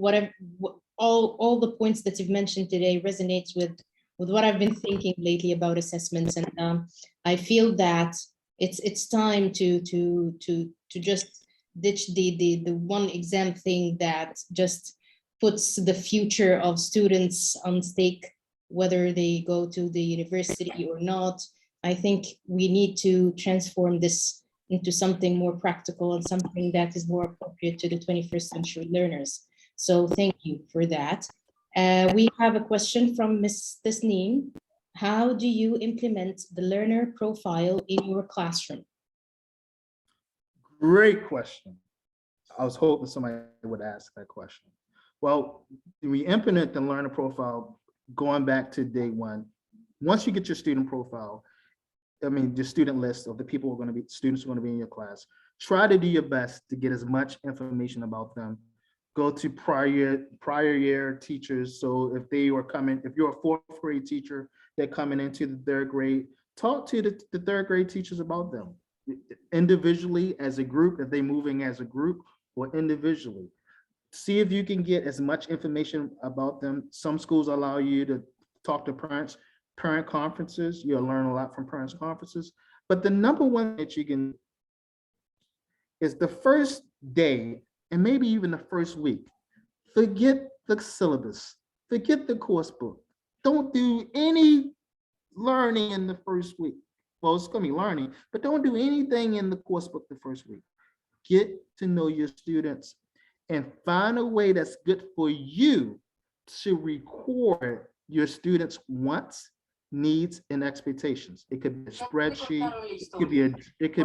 Speaker 1: all the points that you've mentioned today resonates with what I've been thinking lately about assessments. And I feel that it's time to just ditch the one exam thing that just puts the future of students on stake, whether they go to the university or not. I think we need to transform this into something more practical and something that is more appropriate to the 21st century learners. So thank you for that. We have a question from Ms. Tasneem. How do you implement the learner profile in your classroom?
Speaker 4: Great question. I was hoping somebody would ask that question. Well, we implement the learner profile going back to day 1. Once you get your student profile, I mean, your student list of the people who are going to be, students who are going to be in your class, try to do your best to get as much information about them go to prior year teachers. So if they were coming, if you're a fourth grade teacher, they're coming into the third grade, talk to the third grade teachers about them individually, as a group, if they're moving as a group or individually. See if you can get as much information about them. Some schools allow you to talk to parents, parent conferences. You'll learn a lot from parents conferences. But the number one that you can is the first day, and maybe even the first week, forget the syllabus, forget the course book. Don't do any learning in the first week. Well, it's gonna be learning, but don't do anything in the course book the first week. Get to know your students and find a way that's good for you to record your students' wants, needs, and expectations. It could be a spreadsheet, it could be a journal. It could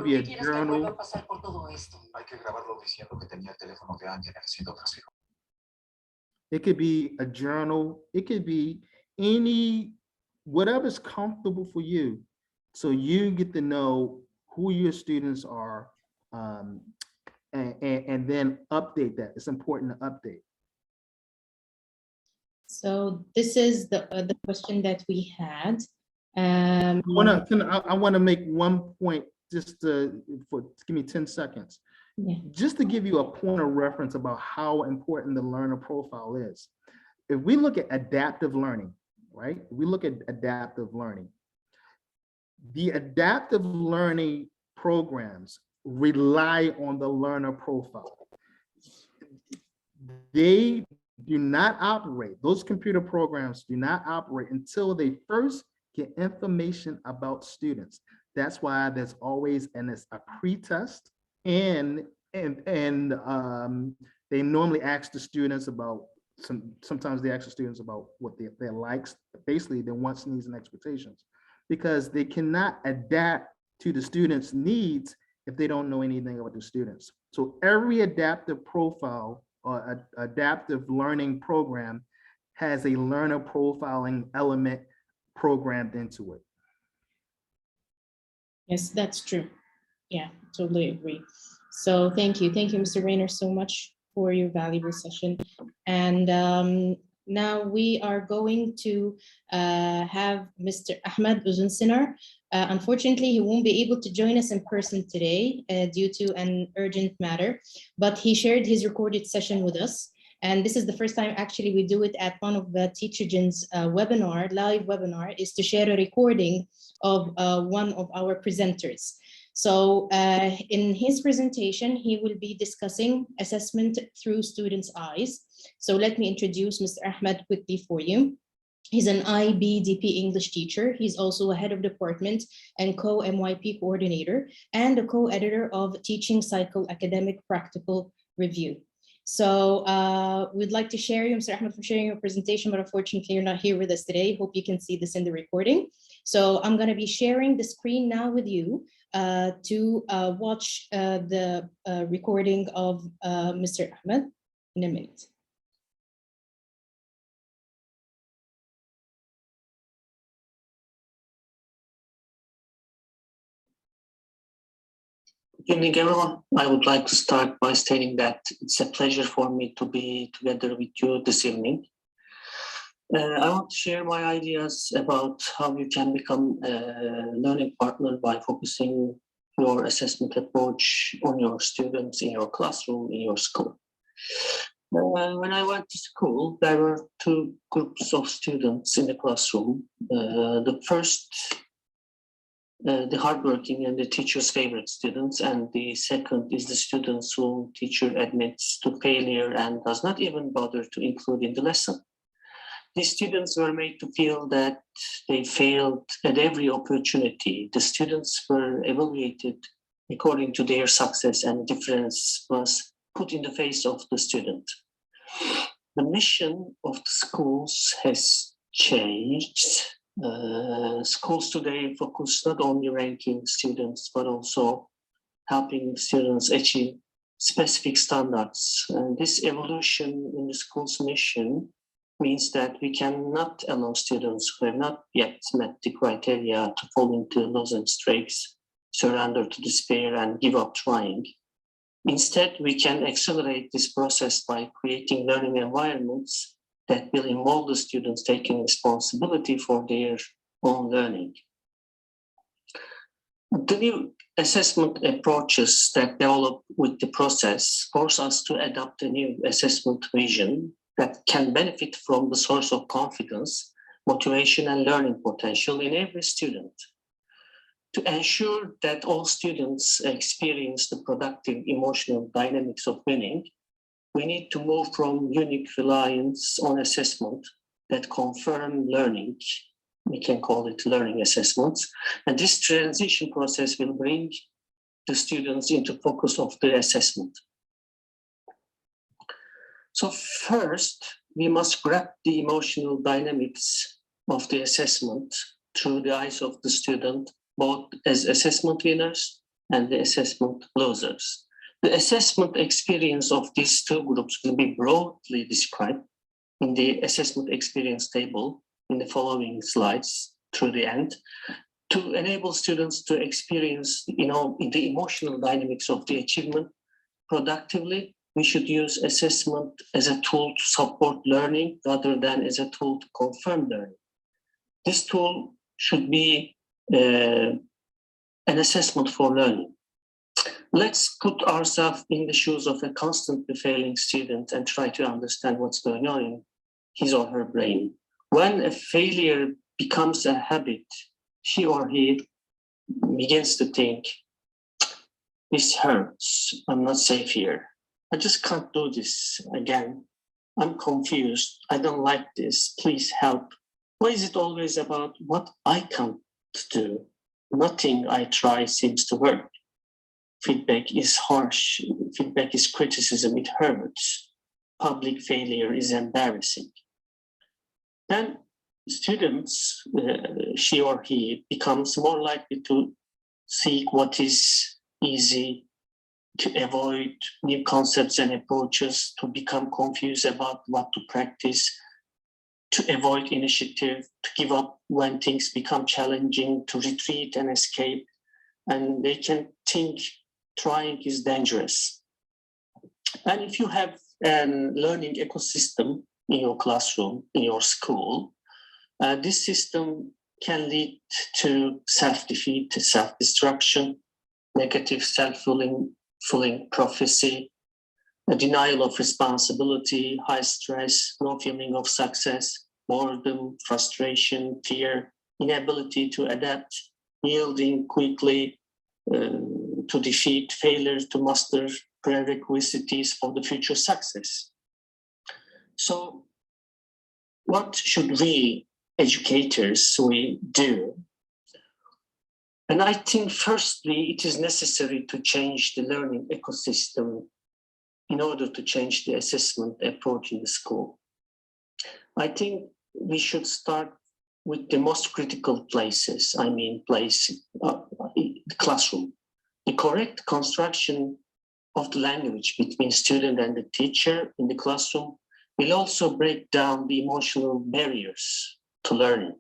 Speaker 4: be a journal, it could be whatever's comfortable for you. So you get to know who your students are, and then update that. It's important to update.
Speaker 1: So this is the question that we had.
Speaker 4: I want to make one point, just give me 10 seconds.
Speaker 1: Yeah.
Speaker 4: Just to give you a point of reference about how important the learner profile is. If we look at adaptive learning, right? We look at adaptive learning. The adaptive learning programs rely on the learner profile. They do not operate, those computer programs do not operate until they first get information about students. That's why there's always a pre-test, and they normally ask the students about, sometimes they ask the students about what their likes, basically their wants, needs, and expectations, because they cannot adapt to the students' needs if they don't know anything about the students. So every adaptive profile or adaptive learning program has a learner profiling element programmed into it.
Speaker 1: Yes, that's true. Yeah, totally agree. So thank you, Mr. Rayner, so much for your valuable session. And now we are going to have Mr. Ahmed Uzunsinar. Unfortunately, he won't be able to join us in person today due to an urgent matter, but he shared his recorded session with us. And this is the first time actually we do it at one of the Teachogen's live webinar, is to share a recording of one of our presenters. So in his presentation, he will be discussing assessment through students' eyes. So let me introduce Mr. Ahmed quickly for you. He's an IBDP English teacher. He's also a head of department and co-MYP coordinator and a co-editor of Teaching Cycle Academic Practical Review. So we'd like to share you, Mr. Ahmed, for sharing your presentation, but unfortunately you're not here with us today. Hope you can see this in the recording. So I'm gonna be sharing the screen now with you to watch the recording of Mr. Ahmed in a minute.
Speaker 5: Good evening, everyone. I would like to start by stating that it's a pleasure for me to be together with you this evening. I want to share my ideas about how you can become a learning partner by focusing your assessment approach on your students in your classroom, in your school. When I went to school, there were two groups of students in the classroom. The first, the hardworking and the teacher's favorite students, and the second is the students whom teacher admits to failure and does not even bother to include in the lesson. These students were made to feel that they failed at every opportunity. The students were evaluated according to their success, and difference was put in the face of the student. The mission of the schools has changed. Schools today focus not only ranking students, but also helping students achieve specific standards. And this evolution in the school's mission means that we cannot allow students who have not yet met the criteria to fall into losing streaks, surrender to despair, and give up trying. Instead, we can accelerate this process by creating learning environments that will involve the students taking responsibility for their own learning. The new assessment approaches that develop with the process force us to adopt a new assessment vision that can benefit from the source of confidence, motivation, and learning potential in every student. To ensure that all students experience the productive emotional dynamics of winning, we need to move from unique reliance on assessment that confirm learning. We can call it learning assessments. And this transition process will bring the students into focus of the assessment. So first, we must grab the emotional dynamics of the assessment through the eyes of the student, both as assessment winners and the assessment losers. The assessment experience of these two groups will be broadly described in the assessment experience table in the following slides through the end, to enable students to experience, the emotional dynamics of the achievement productively. We should use assessment as a tool to support learning rather than as a tool to confirm learning. This tool should be an assessment for learning. Let's put ourselves in the shoes of a constantly failing student and try to understand what's going on in his or her brain. When a failure becomes a habit, she or he begins to think, this hurts, I'm not safe here. I just can't do this again. I'm confused, I don't like this, please help. Why is it always about what I can't do? Nothing I try seems to work. Feedback is harsh, feedback is criticism, it hurts. Public failure is embarrassing. Then students, she or he, becomes more likely to seek what is easy, to avoid new concepts and approaches, to become confused about what to practice, to avoid initiative, to give up when things become challenging, to retreat and escape. And they can think trying is dangerous. And if you have a learning ecosystem in your classroom, in your school, this system can lead to self-defeat, self-destruction, negative self-fulfilling prophecy, a denial of responsibility, high stress, no feeling of success, boredom, frustration, fear, inability to adapt, yielding quickly to defeat, failure to master prerequisites for the future success. So what should we educators do? And I think firstly, it is necessary to change the learning ecosystem in order to change the assessment approach in the school. I think we should start with the most critical places, the classroom. The correct construction of the language between student and the teacher in the classroom will also break down the emotional barriers to learning.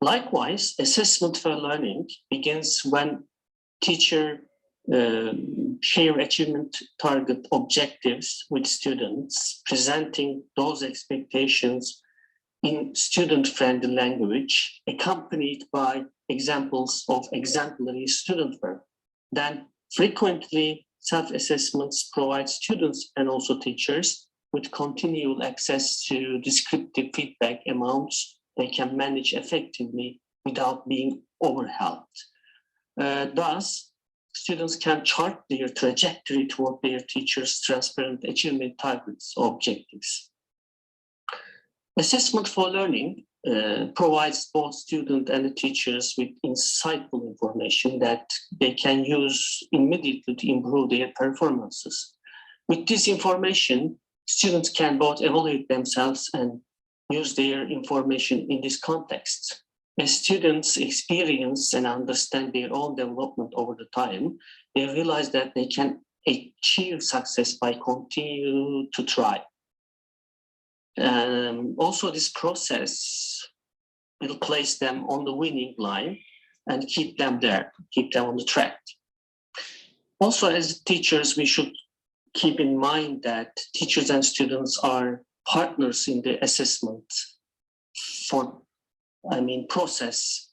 Speaker 5: Likewise, assessment for learning begins when teachers share achievement target objectives with students, presenting those expectations in student-friendly language, accompanied by examples of exemplary student work. Then frequently, self-assessments provide students and also teachers with continual access to descriptive feedback amounts they can manage effectively without being overwhelmed. Thus, students can chart their trajectory toward their teachers' transparent achievement targets or objectives. Assessment for learning provides both students and the teachers with insightful information that they can use immediately to improve their performances. With this information, students can both evaluate themselves and use their information in this context. As students experience and understand their own development over the time, they realize that they can achieve success by continuing to try. Also, this process will place them on the winning line and keep them there, keep them on the track. Also, as teachers, we should keep in mind that teachers and students are partners in the assessment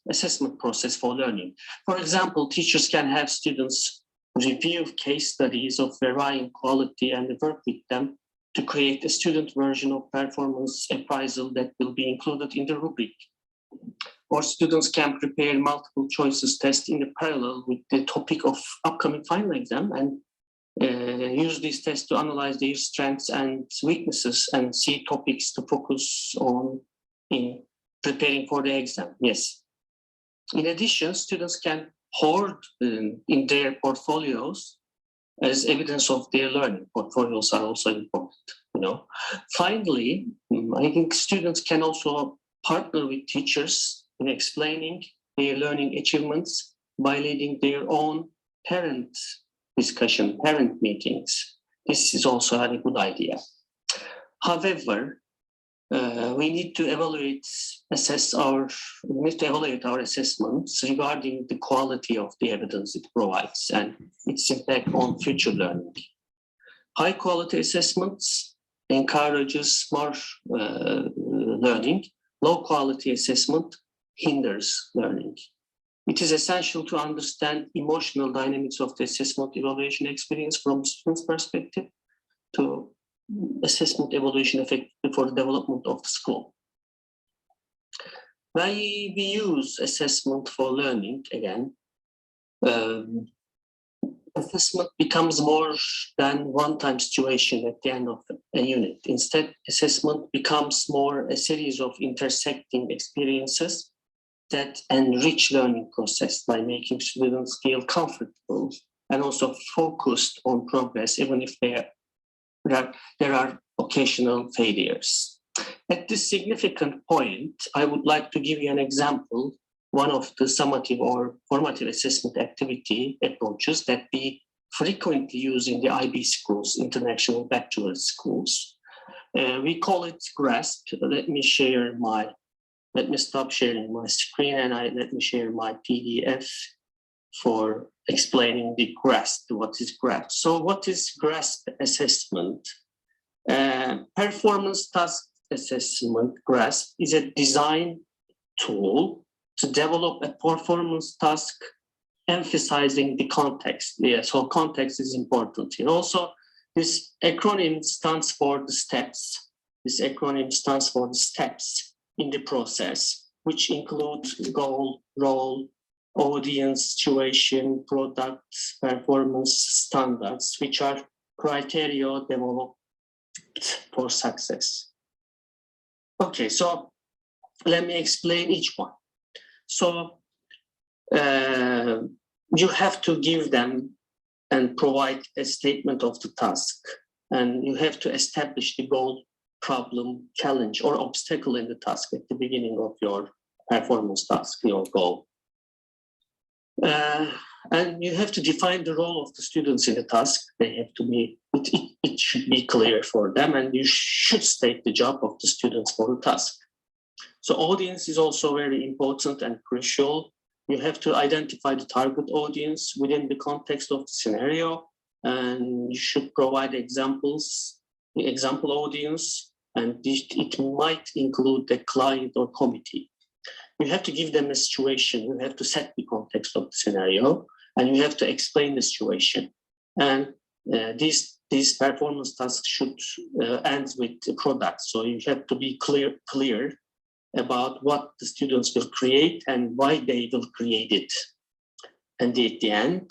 Speaker 5: assessment process for learning. For example, teachers can have students review case studies of varying quality and work with them to create a student version of performance appraisal that will be included in the rubric. Or students can prepare multiple choices tests in the parallel with the topic of upcoming final exam and use these tests to analyze their strengths and weaknesses and see topics to focus on in preparing for the exam. Yes. In addition, students can hoard in their portfolios as evidence of their learning. Portfolios are also important, Finally, I think students can also partner with teachers in explaining their learning achievements by leading their own parent discussion, parent meetings. This is also a good idea. However, we need to evaluate our assessments regarding the quality of the evidence it provides and its impact on future learning. High quality assessments encourages more learning. Low quality assessment hinders learning. It is essential to understand emotional dynamics of the assessment evaluation experience from students' perspective to assessment evaluation effective for the development of the school. When we use assessment for learning, again, assessment becomes more than one-time situation at the end of a unit. Instead, assessment becomes more a series of intersecting experiences that enrich learning process by making students feel comfortable and also focused on progress, even if there are occasional failures. At this significant point, I would like to give you an example, one of the summative or formative assessment activity approaches that we frequently use in the IB schools, international bachelor schools. We call it GRASP. Let me stop sharing my screen and let me share my PDF for explaining the GRASP, what is GRASP. So what is GRASP assessment? Performance task assessment, GRASP, is a design tool to develop a performance task emphasizing the context. Yeah, so context is important. And also, this acronym stands for the steps. This acronym stands for the steps in the process, which include goal, role, audience, situation, product, performance standards, which are criteria developed for success. Okay, so let me explain each one. So you have to give them and provide a statement of the task, and you have to establish the goal, problem, challenge, or obstacle in the task at the beginning of your performance task, your goal. And you have to define the role of the students in the task. They have to be, it should be clear for them, and you should state the job of the students for the task. So audience is also very important and crucial. You have to identify the target audience within the context of the scenario, and you should provide examples, the example audience, and it might include the client or committee. You have to give them a situation. You have to set the context of the scenario, and you have to explain the situation. And these performance tasks should end with the product. So you have to be clear about what the students will create and why they will create it. And at the end,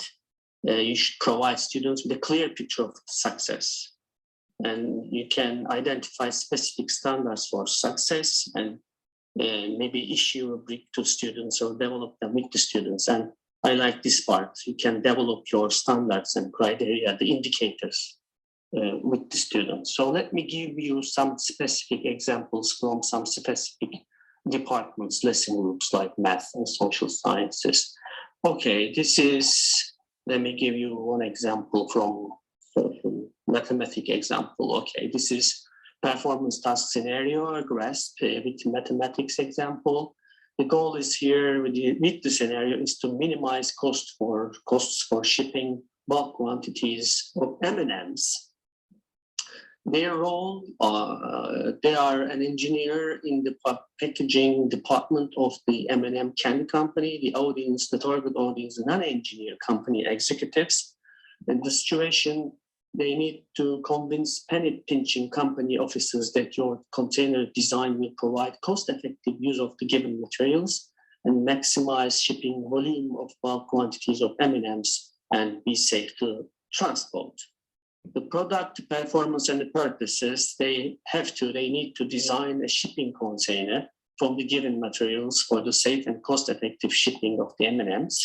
Speaker 5: you should provide students with a clear picture of success. And you can identify specific standards for success and maybe issue a brief to students or develop them with the students. And I like this part. You can develop your standards and criteria, the indicators with the students. So let me give you some specific examples from some specific departments, lesson groups like math and social sciences. Okay, let me give you one example from mathematics example. Okay, this is performance task scenario, a GRASP with mathematics example. The goal is here with the scenario is to minimize costs for shipping bulk quantities of M&Ms. Their role, they are an engineer in the packaging department of the M&M candy company. The audience, the target audience, non-engineer company executives. In the situation, they need to convince penny pinching company officers that your container design will provide cost-effective use of the given materials and maximize shipping volume of bulk quantities of M&Ms and be safe to transport. The product, performance, and the purposes, they need to design a shipping container from the given materials for the safe and cost-effective shipping of the M&Ms.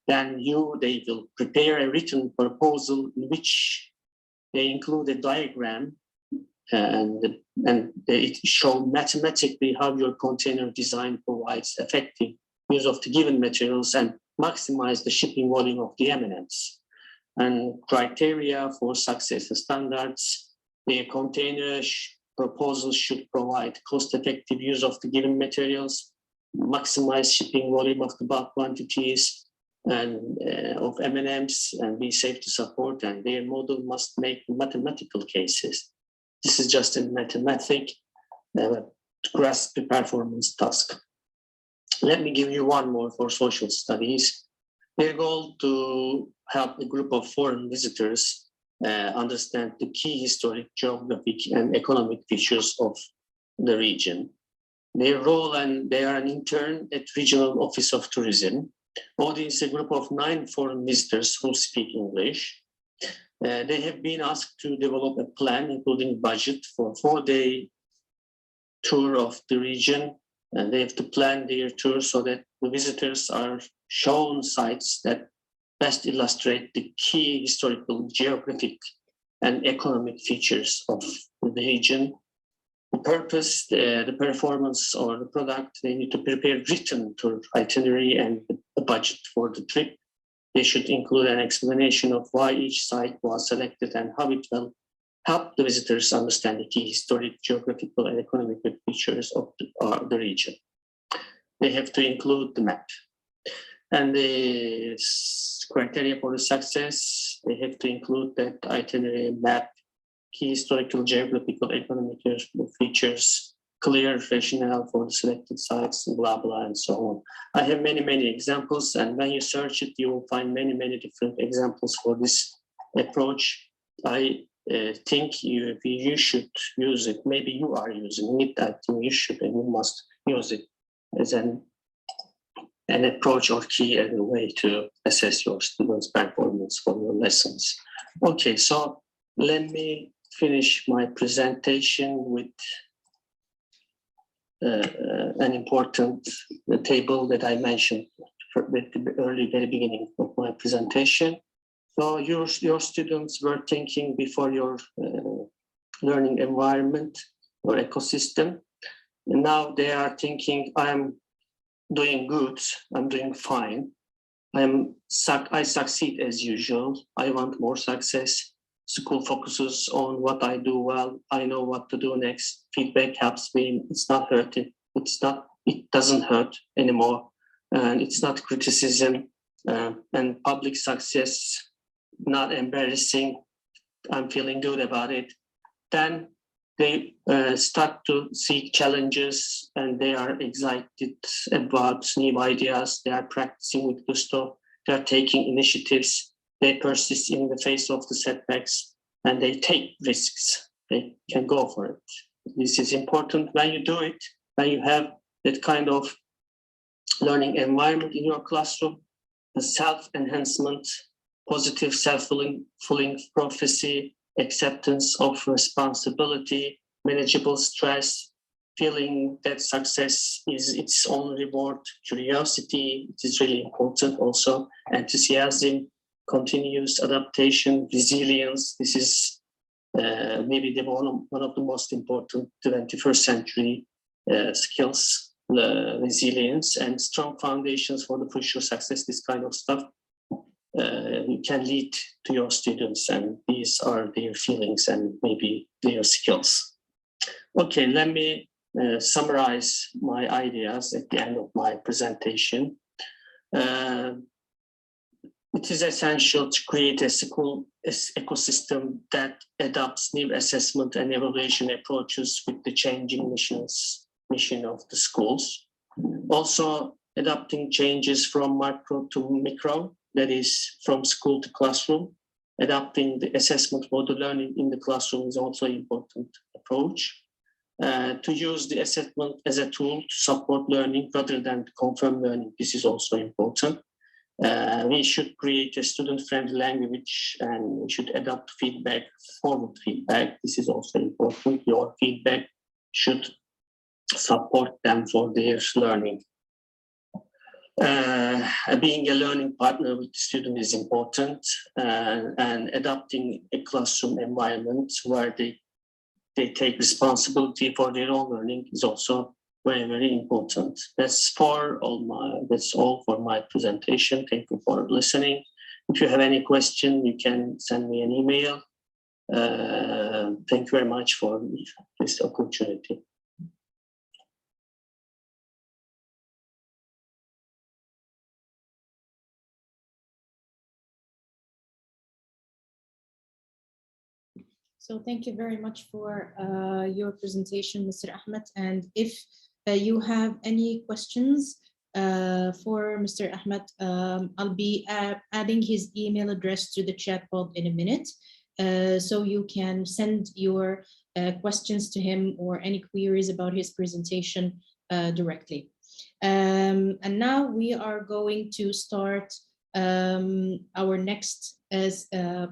Speaker 5: Then they will prepare a written proposal in which they include a diagram and it show mathematically how your container design provides effective use of the given materials and maximize the shipping volume of the M&Ms. And criteria for success standards, the container proposal should provide cost-effective use of the given materials, maximize shipping volume of the bulk quantities and of M&Ms and be safe to support, and their model must make mathematical cases. This is just a mathematic grasp the performance task. Let me give you one more for social studies. Their goal to help a group of foreign visitors understand the key historic, geographic, and economic features of the region. Their role, and they are an intern at Regional Office of Tourism. Audience, a group of 9 foreign visitors who speak English. They have been asked to develop a plan, including budget, for a 4-day tour of the region, and they have to plan their tour so that the visitors are shown sites that best illustrate the key historical, geographic, and economic features of the region. The purpose, the performance, or the product, they need to prepare written tour itinerary and a budget for the trip. They should include an explanation of why each site was selected and how it will help the visitors understand the key historic, geographical, and economic features of the region. They have to include the map. And the criteria for the success, they have to include that itinerary map, key historical, geographical, economic features, clear rationale for the selected sites, blah, blah, and so on. I have many, many examples, and when you search it, you will find many, many different examples for this approach. I think you should use it. Maybe you are using it. I think you should and you must use it as an approach or key and a way to assess your students' performance for your lessons. Okay, so let me finish my presentation with an important table that I mentioned at the very beginning of my presentation. So your students were thinking before your learning environment or ecosystem, and now they are thinking, I'm doing good, I'm doing fine, I succeed as usual, I want more success. School focuses on what I do well, I know what to do next. Feedback helps me, it's not hurting, it doesn't hurt anymore, and it's not criticism, and public success, not embarrassing, I'm feeling good about it. Then they start to seek challenges and they are excited about new ideas. They are practicing with gusto. They are taking initiatives. They persist in the face of the setbacks and they take risks. They can go for it. This is important when you do it, when you have that kind of learning environment in your classroom, the self-enhancement, positive self-fulfilling prophecy, acceptance of responsibility, manageable stress, feeling that success is its own reward, curiosity, it is really important also, enthusiasm, continuous adaptation, resilience. This is maybe one of the most important 21st century skills, resilience and strong foundations for the future success, this kind of stuff. You can lead to your students, and these are their feelings and maybe their skills. Okay, let me summarize my ideas at the end of my presentation. It is essential to create a school ecosystem that adopts new assessment and evaluation approaches with the changing mission of the schools. Also, adapting changes from macro to micro, that is from school to classroom. Adapting the assessment model learning in the classroom is also an important approach. To use the assessment as a tool to support learning rather than to confirm learning, this is also important. We should create a student-friendly language and we should adapt feedback, forward feedback. This is also important. Your feedback should support them for their learning. Being a learning partner with the student is important, and adapting a classroom environment where they take responsibility for their own learning is also very, very important. That's all for my presentation. Thank you for listening. If you have any question, you can send me an email. Thank you very much for this opportunity.
Speaker 1: So thank you very much for your presentation, Mr. Ahmed. And if you have any questions for Mr. Ahmed, I'll be adding his email address to the chat pod in a minute. So you can send your questions to him or any queries about his presentation directly. And now we are going to start our next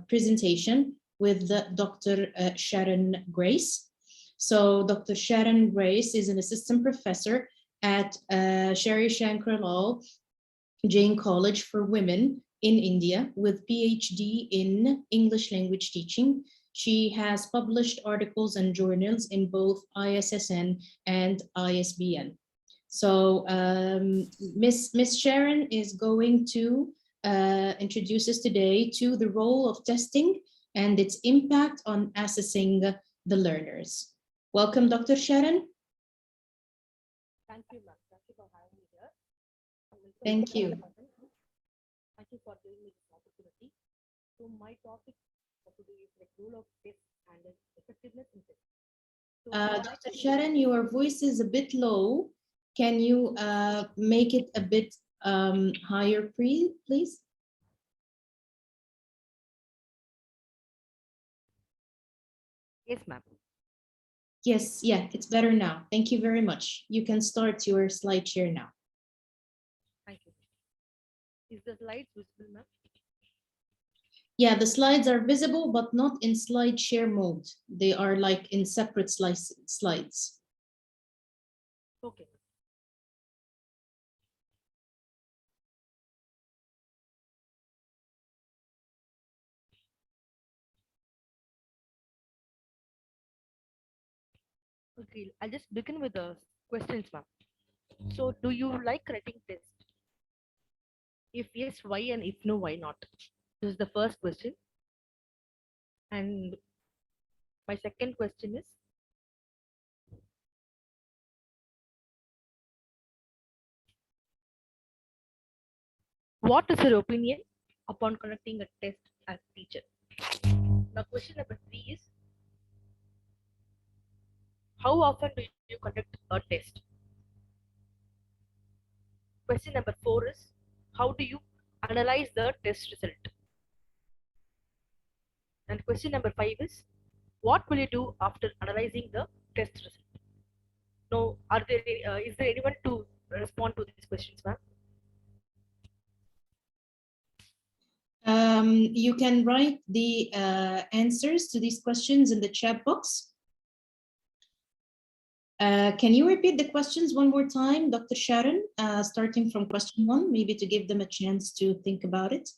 Speaker 1: presentation with Dr. Sharon Grace. So Dr. Sharon Grace is an assistant professor at Sherry Shankar Lal Jain College for Women in India with PhD in English language teaching. She has published articles and journals in both ISSN and ISBN. So Miss Sharon is going to introduce us today to the role of testing and its impact on assessing the learners. Welcome, Dr. Sharon.
Speaker 6: Thank you, ma'am. Thank you for having me here.
Speaker 1: Thank you.
Speaker 6: Thank you for giving me this opportunity. So my topic for today is the role of test and its effectiveness in test. So,
Speaker 1: Dr. Sharon, your voice is a bit low. Can you make it a bit higher, please?
Speaker 6: yes, ma'am.
Speaker 1: Yes, yeah, it's better now. Thank you very much. You can start your slide share now.
Speaker 6: Thank you. Is the slides visible, ma'am?
Speaker 1: Yeah, the slides are visible, but not in slide share mode. They are like in separate slides.
Speaker 6: Okay. Okay, I'll just begin with the questions, ma'am. So do you like writing tests? If yes, why? And if no, why not? This is the first question. And my second question is, what is your opinion upon conducting a test as a teacher? Now, question number 3 is, how often do you conduct a test? Question number 4 is, how do you analyze the test result? And question number 5 is, what will you do after analyzing the test result? Now, is there anyone to respond to these questions, ma'am?
Speaker 1: You can write the answers to these questions in the chat box. Can you repeat the questions one more time, Dr. Sharon, starting from question 1, maybe to give them a chance to think about it?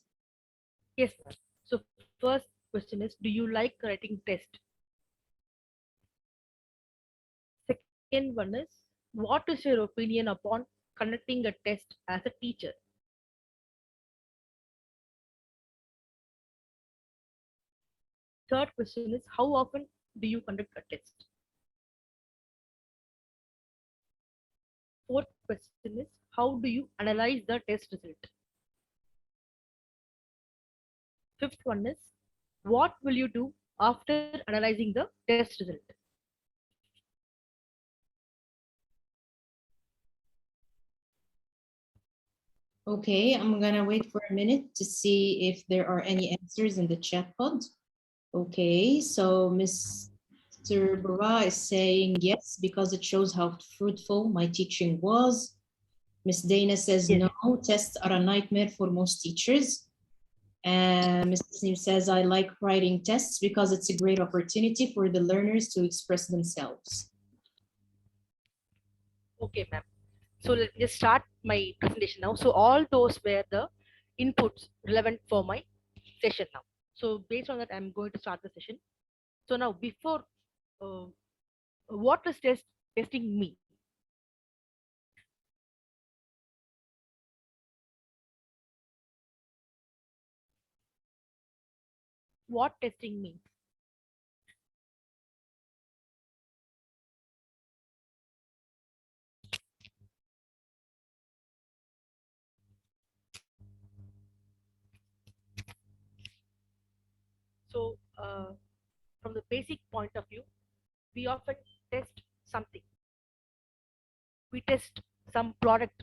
Speaker 6: Yes, ma'am. So first question is, do you like writing test? Second one is, what is your opinion upon conducting a test as a teacher? Third question is, how often do you conduct a test? Fourth question is, how do you analyze the test result? Fifth one is, what will you do after analyzing the test result?
Speaker 1: Okay, I'm gonna wait for a minute to see if there are any answers in the chat pod. Okay, so Mr. Bara is saying yes, because it shows how fruitful my teaching was. Miss Dana says
Speaker 6: Yes.
Speaker 1: no, tests are a nightmare for most teachers. And Mr. Sneem says, I like writing tests because it's a great opportunity for the learners to express themselves.
Speaker 6: Okay, ma'am. So let me just start my presentation now. So all those were the inputs relevant for my session now. So based on that, I'm going to start the session. So now before, what does testing mean? What testing means? So from the basic point of view, we often test something. We test some product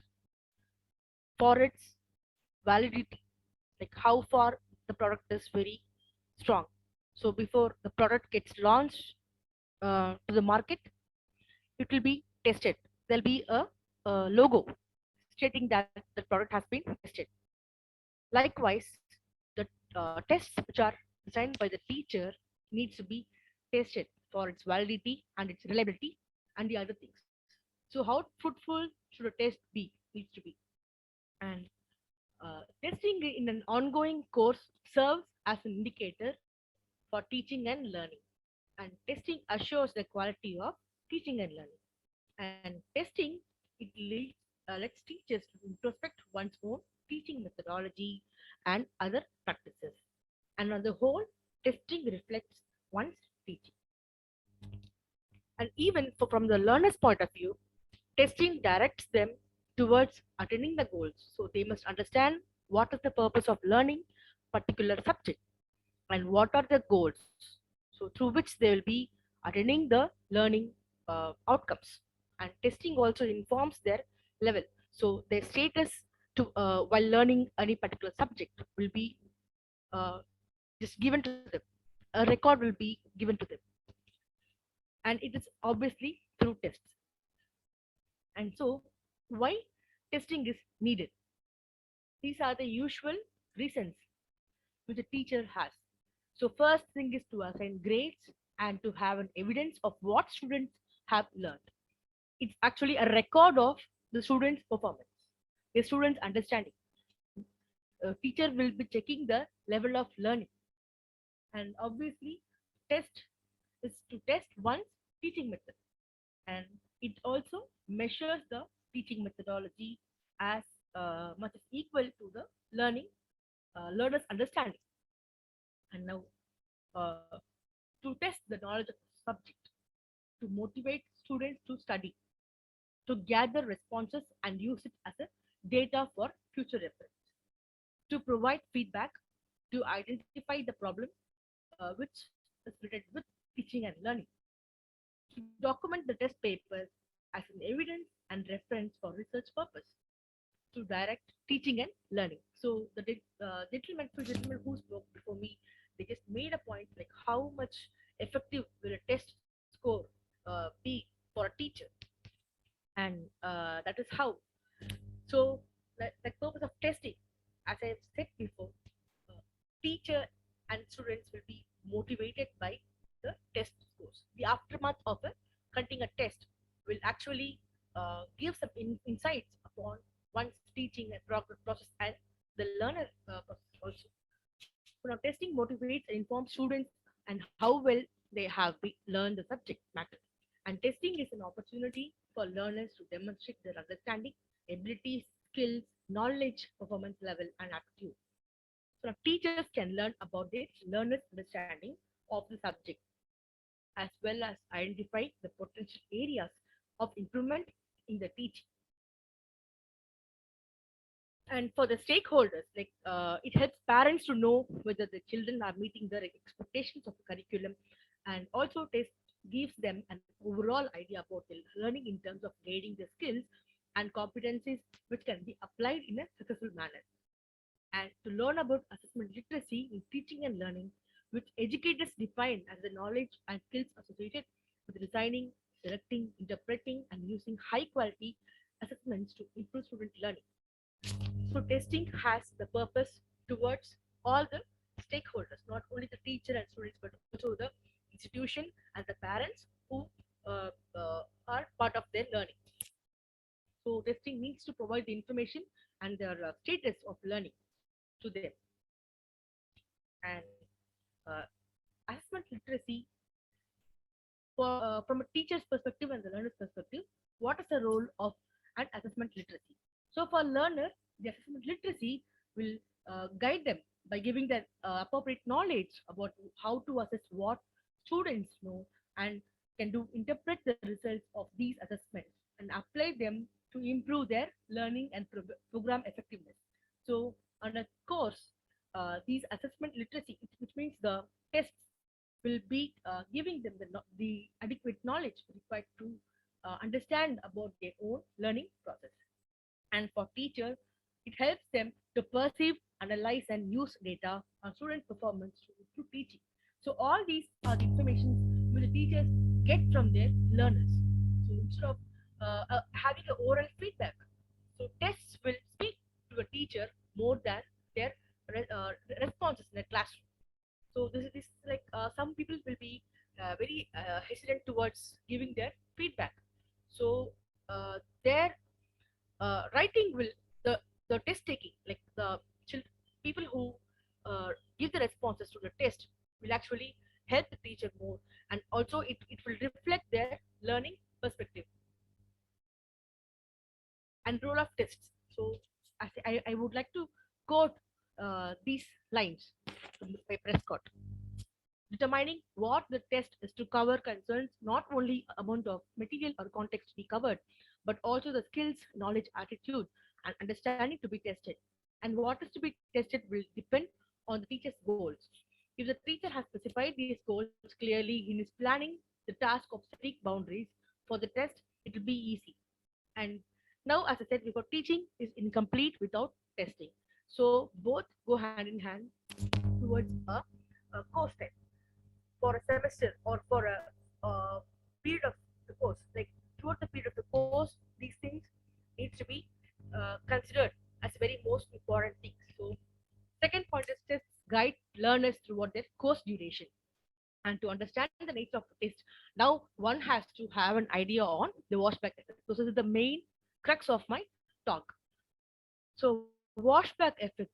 Speaker 6: for its validity, like how far the product is very strong. So before the product gets launched to the market, it will be tested. There'll be a logo stating that the product has been tested. Likewise, the tests which are designed by the teacher needs to be tested for its validity and its reliability and the other things. So how fruitful should a test be? Needs to be. And testing in an ongoing course serves as an indicator for teaching and learning. And testing assures the quality of teaching and learning. And testing, it lets teachers to introspect one's own teaching methodology and other practices. And on the whole, testing reflects one's teaching. And even from the learner's point of view, testing directs them towards attaining the goals. So they must understand what is the purpose of learning particular subject and what are the goals. So through which they will be attaining the learning outcomes. And testing also informs their level. So their status to while learning any particular subject will be uh, just given to them. A record will be given to them, and it is obviously through tests. And so, why testing is needed? These are the usual reasons which a teacher has. So first thing is to assign grades and to have an evidence of what students have learned. It's actually a record of the students' performance, the students' understanding. A teacher will be checking the level of learning. And obviously, test is to test one's teaching method. And it also measures the teaching methodology as much as equal to the learner's understanding. And now, uh, to test the knowledge of the subject, to motivate students to study, to gather responses and use it as a data for future reference, to provide feedback, to identify the problem which is related with teaching and learning, to document the test papers as an evidence and reference for research purpose, to direct teaching and learning. So the gentleman who spoke before me, they just made a point like how much effective will a test score be for a teacher, and that is how. So the purpose of testing, as I have said before, uh, teacher and students will be motivated by the test scores. The aftermath of conducting a test will actually give some insights upon one's teaching and process and the learner process also. So now testing motivates and informs students and how well they have learned the subject matter. And testing is an opportunity for learners to demonstrate their understanding, abilities, skills, knowledge, performance level, and aptitude. So now teachers can learn about their learners' understanding of the subject, as well as identify the potential areas of improvement in the teaching. And for the stakeholders, like it helps parents to know whether the children are meeting their expectations of the curriculum, and also test gives them an overall idea about the learning in terms of grading the skills and competencies which can be applied in a successful manner. And to learn about assessment literacy in teaching and learning, which educators define as the knowledge and skills associated with designing, selecting, interpreting, and using high quality assessments to improve student learning. So testing has the purpose towards all the stakeholders, not only the teacher and students, but also the institution and the parents who are part of their learning. So testing needs to provide the information and their status of learning to them. And uh, assessment literacy, from a teacher's perspective and the learner's perspective, what is the role of an assessment literacy? So for learner, the assessment literacy will guide them by giving them appropriate knowledge about how to assess what students know and can do interpret the results of these assessments and apply them to improve their learning and program effectiveness. So on a course, these assessment literacy, which means the tests will be giving them the adequate knowledge required to understand about their own learning process. And for teachers, it helps them to perceive, analyze, and use data on student performance through teaching. So all these are the information which the teachers get from their learners. So instead of having an oral feedback, so tests will speak to a teacher more than their responses in a classroom. So this is like some people will be very hesitant towards giving their feedback. So their writing will the test taking, like the people who give the responses to the test will actually help the teacher more, and also it will reflect their learning perspective and role of tests. So I would like to quote these lines by Prescott. Determining what the test is to cover concerns not only amount of material or context to be covered, but also the skills, knowledge, attitude, and understanding to be tested. And what is to be tested will depend on the teacher's goals. If the teacher has specified these goals clearly in his planning the task of setting boundaries for the test, it will be easy. And now, as I said before, teaching is incomplete without testing. So both go hand in hand towards a course test for a semester or for a period of the course. Like throughout the period of the course, these things needs to be considered as very most important things. So second point is tests guide learners throughout their course duration. And to understand the nature of the test, now one has to have an idea on the washback effect. So this is the main crux of my talk. So washback effect.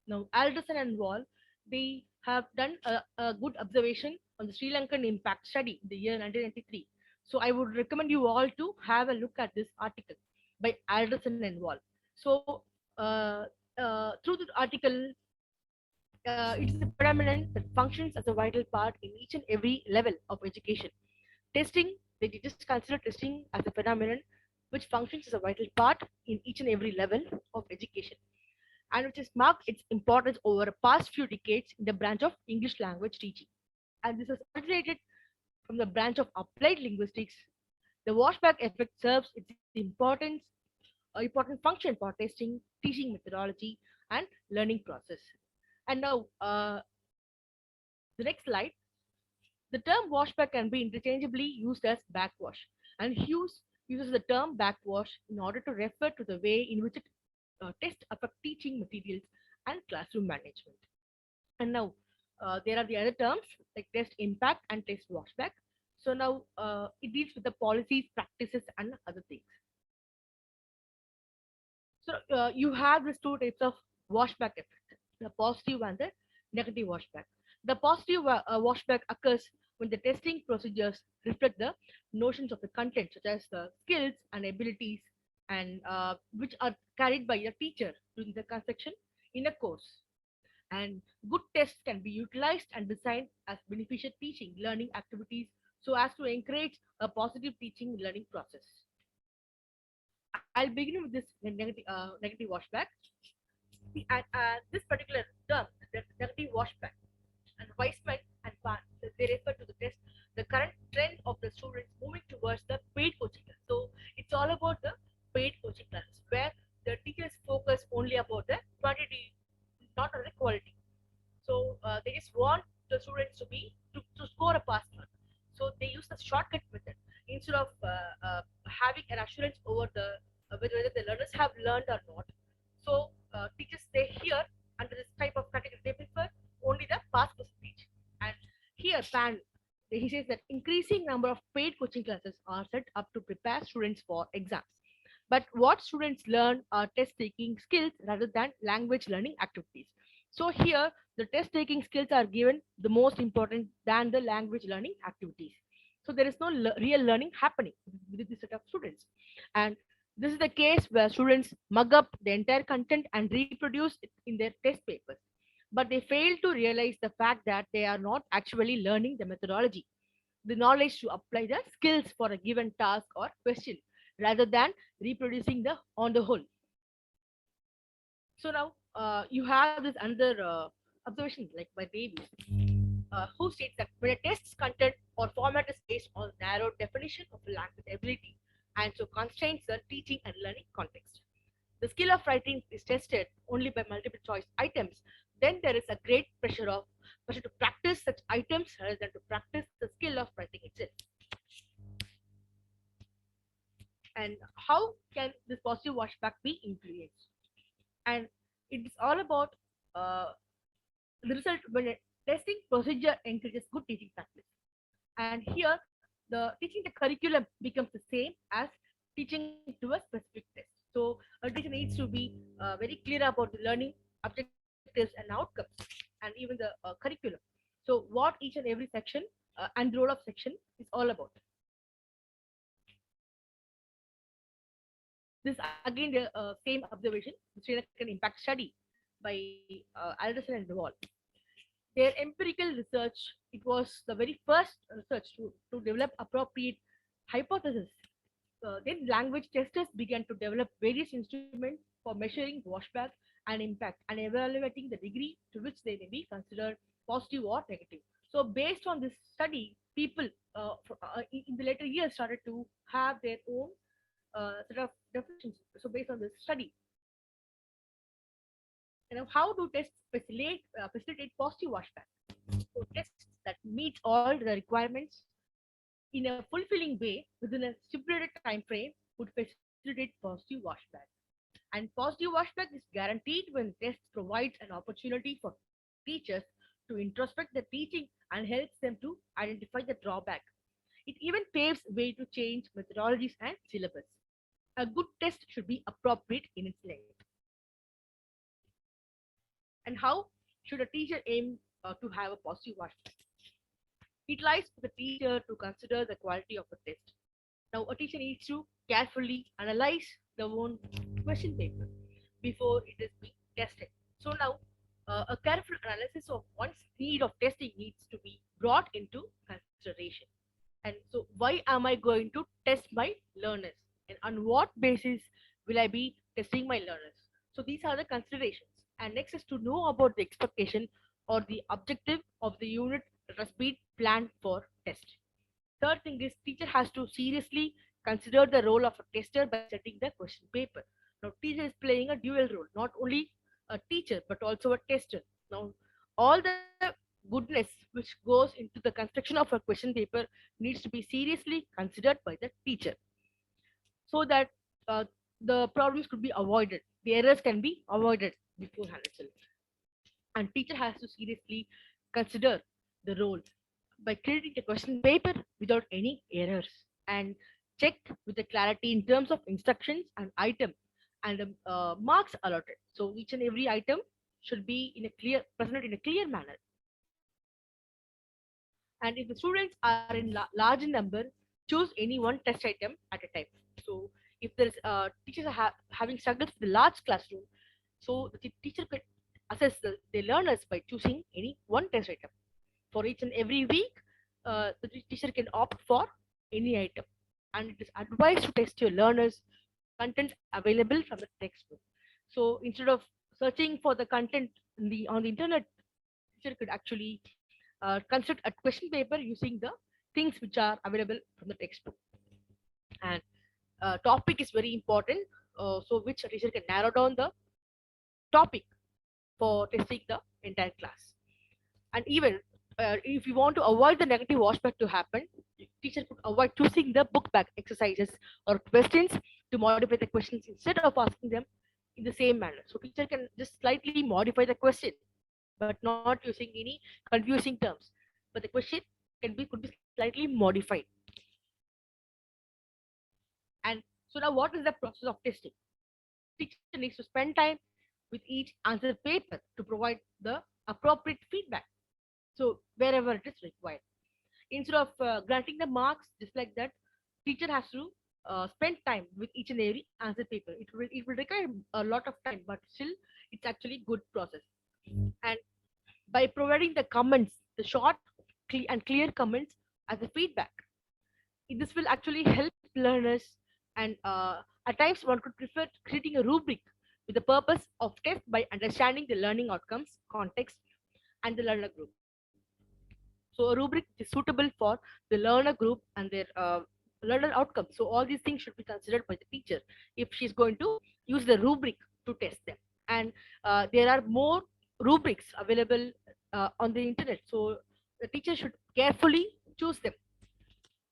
Speaker 6: Now Alderson and Wall, they have done a good observation on the Sri Lankan impact study in the year 1993. So I would recommend you all to have a look at this article by Alderson and Wall. So through the article, it's a phenomenon that functions as a vital part in each and every level of education. Testing, they just consider testing as a phenomenon which functions as a vital part in each and every level of education, and which has marked its importance over the past few decades in the branch of English language teaching. And this has originated from the branch of applied linguistics. The washback effect serves its important function for testing, teaching methodology, and learning process. And now, the next slide. The term washback can be interchangeably used as backwash, and Hughes uses the term backwash in order to refer to the way in which it tests affect teaching materials and classroom management. And now there are the other terms like test impact and test washback. So now it deals with the policies, practices, and other things. So you have these two types of washback effect, the positive and the negative washback. The positive washback occurs when the testing procedures reflect the notions of the content, such as the skills and abilities, and which are carried by a teacher during the construction in a course. And good tests can be utilized and designed as beneficial teaching learning activities so as to encourage a positive teaching learning process. I'll begin with this negative washback. And this particular term, the negative washback, and Weissman and Pan, they refer to the test, the current trend of the students moving towards the paid coaching class. So it's all about the paid coaching classes where the teachers focus only about the quantity, not on the quality. So they just want the students to score a pass mark. So they use the shortcut method instead of having an assurance over the whether the learners have learned or not. So teachers say here under this type of category they prefer only the pass percentage. And here PAN he says that increasing number of paid coaching classes are set up to prepare students for exams. But what students learn are test taking skills rather than language learning activities. So here the test taking skills are given the most important than the language learning activities. So there is no real learning happening with this set of students. And this is the case where students mug up the entire content and reproduce it in their test papers. But they fail to realize the fact that they are not actually learning the methodology, the knowledge to apply the skills for a given task or question, rather than reproducing the on the whole. So now you have this another observation like by Davies, who states that when a test's content or format is based on narrow definition of a language ability and so constrains the teaching and learning context, the skill of writing is tested only by multiple choice items, then there is a great pressure to practice such items rather than to practice the skill of writing itself. And how can this positive washback be influenced? And it is all about uh, the result when a testing procedure encourages good teaching practice. And here, the teaching the curriculum becomes the same as teaching to a specific test. So a teacher needs to be very clear about the learning objectives and outcomes, and even the curriculum. So what each and every section and the role of section is all about. This again the same observation, the Sri Lankan impact study by Alderson and Duvall. Their empirical research, it was the very first research to develop appropriate hypothesis. Then language testers began to develop various instruments for measuring washback and impact and evaluating the degree to which they may be considered positive or negative. So based on this study, people in the later years started to have their own set of definitions. So based on this study, how do tests facilitate positive washback? So tests that meet all the requirements in a fulfilling way within a stipulated time frame would facilitate positive washback. And positive washback is guaranteed when tests provides an opportunity for teachers to introspect the teaching and helps them to identify the drawback. It even paves way to change methodologies and syllabus. A good test should be appropriate in its length. And how should a teacher aim to have a positive washback? It lies with the teacher to consider the quality of a test. Now, a teacher needs to carefully analyze the own question paper before it is being tested. So now, a careful analysis of one's need of testing needs to be brought into consideration. And so, why am I going to test my learners? And on what basis will I be testing my learners? So, these are the considerations. And next is to know about the expectation or the objective of the unit that has been planned for test. Third thing is teacher has to seriously consider the role of a tester by setting the question paper. Now teacher is playing a dual role, not only a teacher but also a tester. Now all the goodness which goes into the construction of a question paper needs to be seriously considered by the teacher so that the problems could be avoided, the errors can be avoided beforehand itself. And teacher has to seriously consider the role by creating a question paper without any errors and check with the clarity in terms of instructions and item and marks allotted. So each and every item should be in a clear presented in a clear manner. And if the students are in large number, choose any one test item at a time. So if there is teachers are having struggles with a large classroom, so the teacher could assess the learners by choosing any one test item. For each and every week, the teacher can opt for any item. And it is advised to test your learners content available from the textbook. So instead of searching for the content on the internet, teacher could actually construct a question paper using the things which are available from the textbook. And topic is very important, so which teacher can narrow down the topic for testing the entire class. And even if you want to avoid the negative washback to happen, teacher could avoid choosing the book back exercises or questions to modify the questions instead of asking them in the same manner. So teacher can just slightly modify the question, but not using any confusing terms. But the question could be slightly modified. And so now what is the process of testing? Teacher needs to spend time with each answer paper to provide the appropriate feedback. So wherever it is required, instead of granting the marks just like that, teacher has to spend time with each and every answer paper. It will require a lot of time, but still it's actually good process. And by providing the comments, the short and clear comments as a feedback, this will actually help learners. And at times one could prefer creating a rubric with the purpose of test by understanding the learning outcomes, context, and the learner group. So a rubric is suitable for the learner group and their learner outcomes. So all these things should be considered by the teacher if she's going to use the rubric to test them. And there are more rubrics available on the internet. So the teacher should carefully choose them.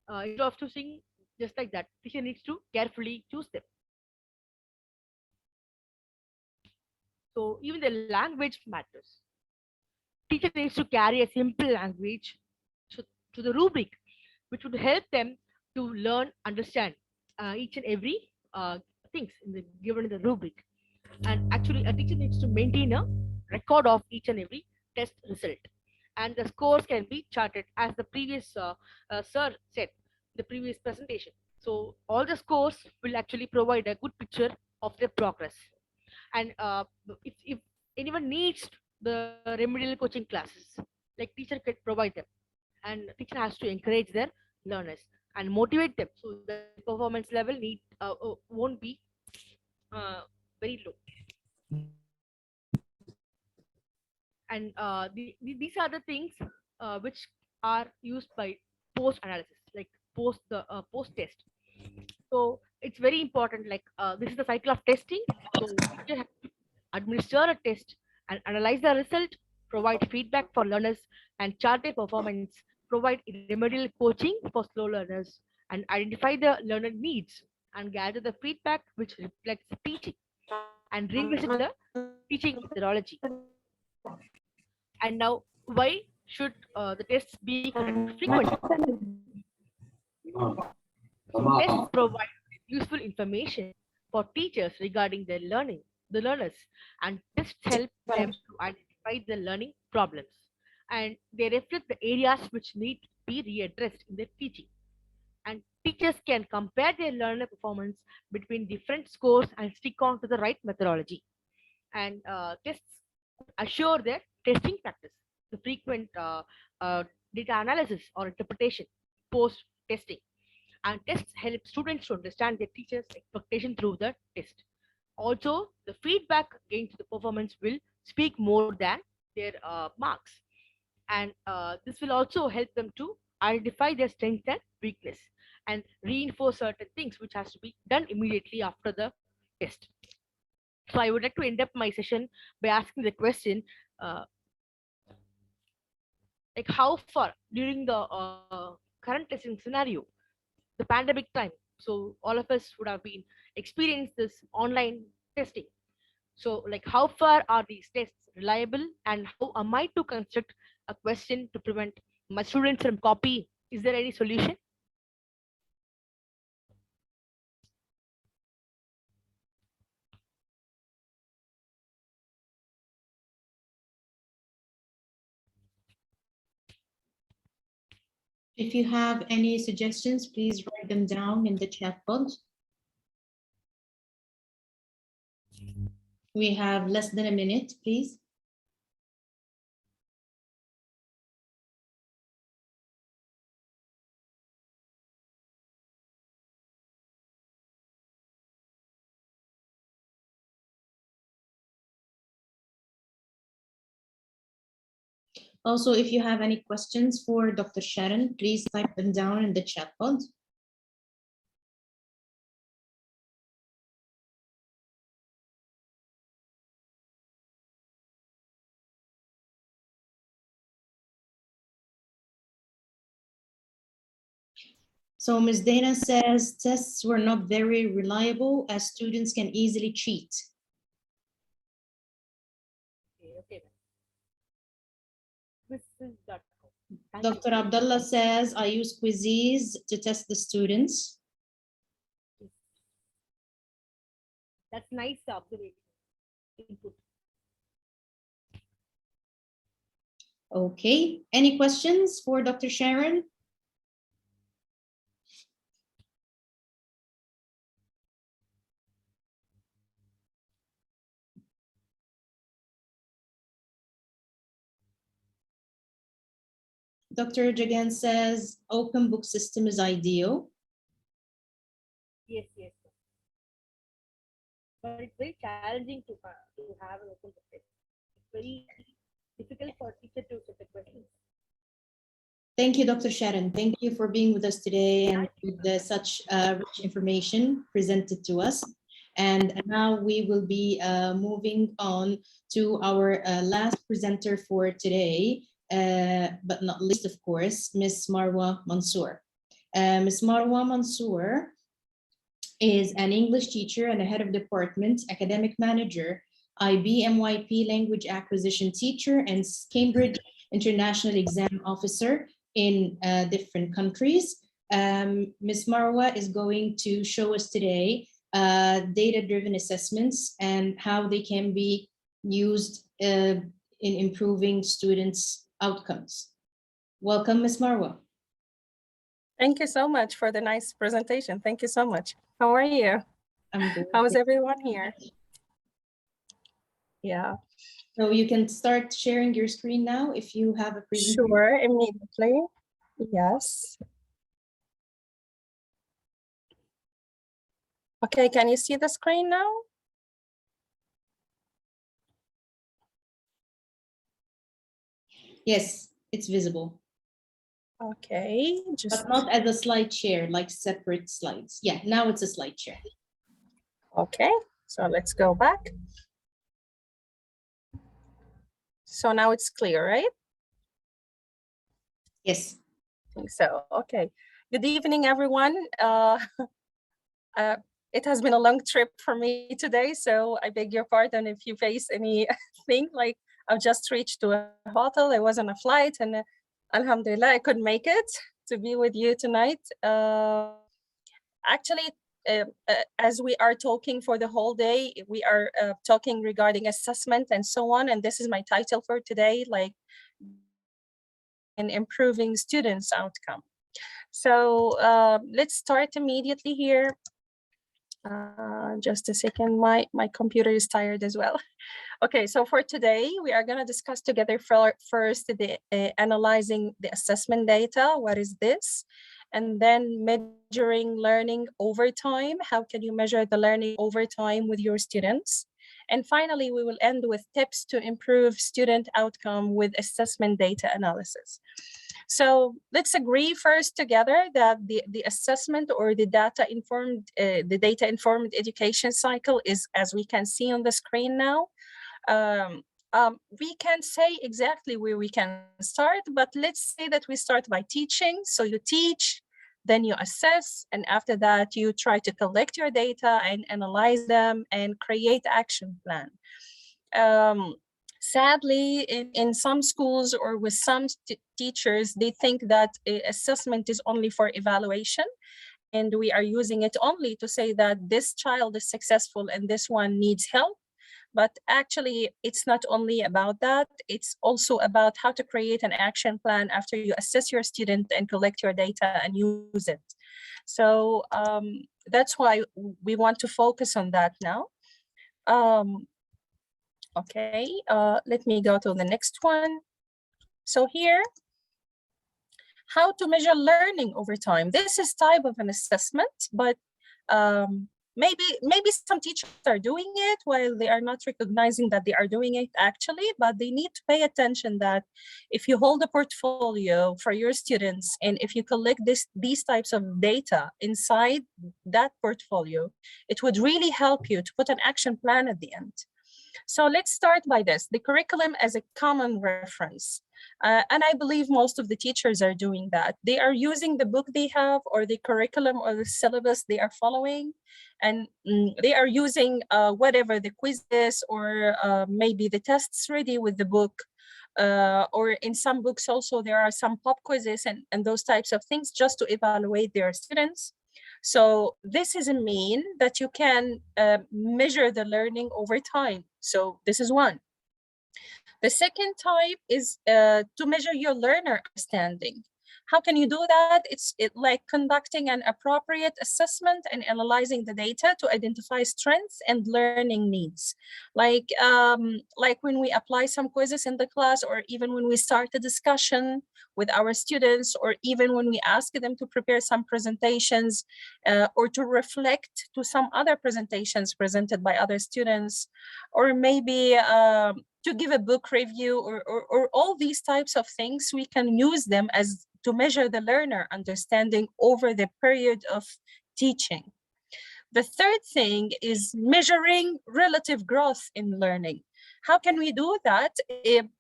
Speaker 6: Instead of choosing just like that, teacher needs to carefully choose them. So even the language matters. Teacher needs to carry a simple language to, to the rubric, which would help them to learn, understand each and every things given in the rubric. And actually, a teacher needs to maintain a record of each and every test result, and the scores can be charted as the previous sir said, the previous presentation. So all the scores will actually provide a good picture of their progress. And if anyone needs the remedial coaching classes, like teacher could provide them, and teacher has to encourage their learners and motivate them so the performance level won't be very low. And these are the things which are used by post analysis, like post test. So it's very important, like this is the cycle of testing. So teacher has to administer a test and analyze the result, provide feedback for learners, and chart their performance, provide remedial coaching for slow learners, and identify the learner needs, and gather the feedback which reflects the teaching, and revisit the teaching methodology. And now, why should the tests be conducted frequently? So tests provide useful information for teachers regarding their learning, the learners, and tests help them to identify the learning problems. And they reflect the areas which need to be readdressed in their teaching. And teachers can compare their learner performance between different scores and stick on to the right methodology. And tests assure their testing practice, the frequent data analysis or interpretation post testing. And tests help students to understand their teacher's expectation through the test. Also, the feedback gained to the performance will speak more than their marks. And this will also help them to identify their strength and weakness and reinforce certain things which has to be done immediately after the test. So I would like to end up my session by asking the question, uh, like how far during the current testing scenario, the pandemic time. So all of us would have been experienced this online testing. So like how far are these tests reliable, and how am I to construct a question to prevent my students from copy? Is there any solution?
Speaker 1: If you have any suggestions, please write them down in the chat box. We have less than a minute, please. Also, if you have any questions for Dr. Sharon, please type them down in the chat pod. So Ms. Dana says tests were not very reliable as students can easily cheat.
Speaker 6: Okay. This is that.
Speaker 1: Dr. Abdullah says, I use quizzes to test the students.
Speaker 6: That's nice observation. Input.
Speaker 1: Okay, any questions for Dr. Sharon? Dr. Jagan says, open book system is ideal.
Speaker 6: Yes. But it's very challenging to have an open book test. It's very difficult for teacher to set the questions.
Speaker 1: Thank you, Dr. Sharon. Thank you for being with us today and with such rich information presented to us. And now we will be moving on to our last presenter for today, but not least, of course, Ms. Marwa Mansour. Ms. Marwa Mansour is an English teacher and a head of department, academic manager, IB MYP language acquisition teacher, and Cambridge International Exam Officer in different countries. Ms. Marwa is going to show us today data-driven assessments and how they can be used in improving students' outcomes. Welcome, Ms. Marwa.
Speaker 7: Thank you so much for the nice presentation. Thank you so much. How are you?
Speaker 1: I'm good.
Speaker 7: How is everyone here? Yeah.
Speaker 1: So you can start sharing your screen now if you have a presentation.
Speaker 7: Sure, immediately. Yes. Okay, can you see the screen now?
Speaker 1: Yes, it's visible.
Speaker 7: Okay,
Speaker 1: But not as a slide share, like separate slides. Yeah, now it's a slide share.
Speaker 7: Okay, so let's go back. So now it's clear, right?
Speaker 1: Yes.
Speaker 7: I think so. Okay. Good evening, everyone. It has been a long trip for me today, so I beg your pardon if you face anything. Like I've just reached to a hotel. I was on a flight, and Alhamdulillah, I could make it to be with you tonight. Actually, as we are talking for the whole day, we are talking regarding assessment and so on. And this is my title for today, like in improving students' outcome. So let's start immediately here. Just a second, my computer is tired as well. Okay, so for today, we are going to discuss together first the analyzing the assessment data. What is this? And then measuring learning over time. How can you measure the learning over time with your students? And finally, we will end with tips to improve student outcome with assessment data analysis. So let's agree first together that the assessment or the data-informed education cycle is, as we can see on the screen now. We can say exactly where we can start, but let's say that we start by teaching. So you teach, then you assess, and after that you try to collect your data and analyze them and create action plan. Sadly, in some schools or with some teachers, they think that assessment is only for evaluation, and we are using it only to say that this child is successful and this one needs help. But actually, it's not only about that. It's also about how to create an action plan after you assess your student and collect your data and use it. So that's why we want to focus on that now. Okay, let me go to the next one. So here, how to measure learning over time. This is type of an assessment, but maybe some teachers are doing it while they are not recognizing that they are doing it actually, but they need to pay attention that if you hold a portfolio for your students and if you collect these types of data inside that portfolio, it would really help you to put an action plan at the end. So let's start by this, the curriculum as a common reference. And I believe most of the teachers are doing that. They are using the book they have or the curriculum or the syllabus they are following, and they are using whatever the quizzes or maybe the tests ready with the book. Or in some books also, there are some pop quizzes and those types of things just to evaluate their students. So this is a mean that you can measure the learning over time. So this is one. The second type is to measure your learner understanding. How can you do that? It's like conducting an appropriate assessment and analyzing the data to identify strengths and learning needs. Like when we apply some quizzes in the class, or even when we start a discussion with our students, or even when we ask them to prepare some presentations or to reflect to some other presentations presented by other students, or maybe to give a book review, or all these types of things, we can use them as to measure the learner understanding over the period of teaching. The third thing is measuring relative growth in learning. How can we do that?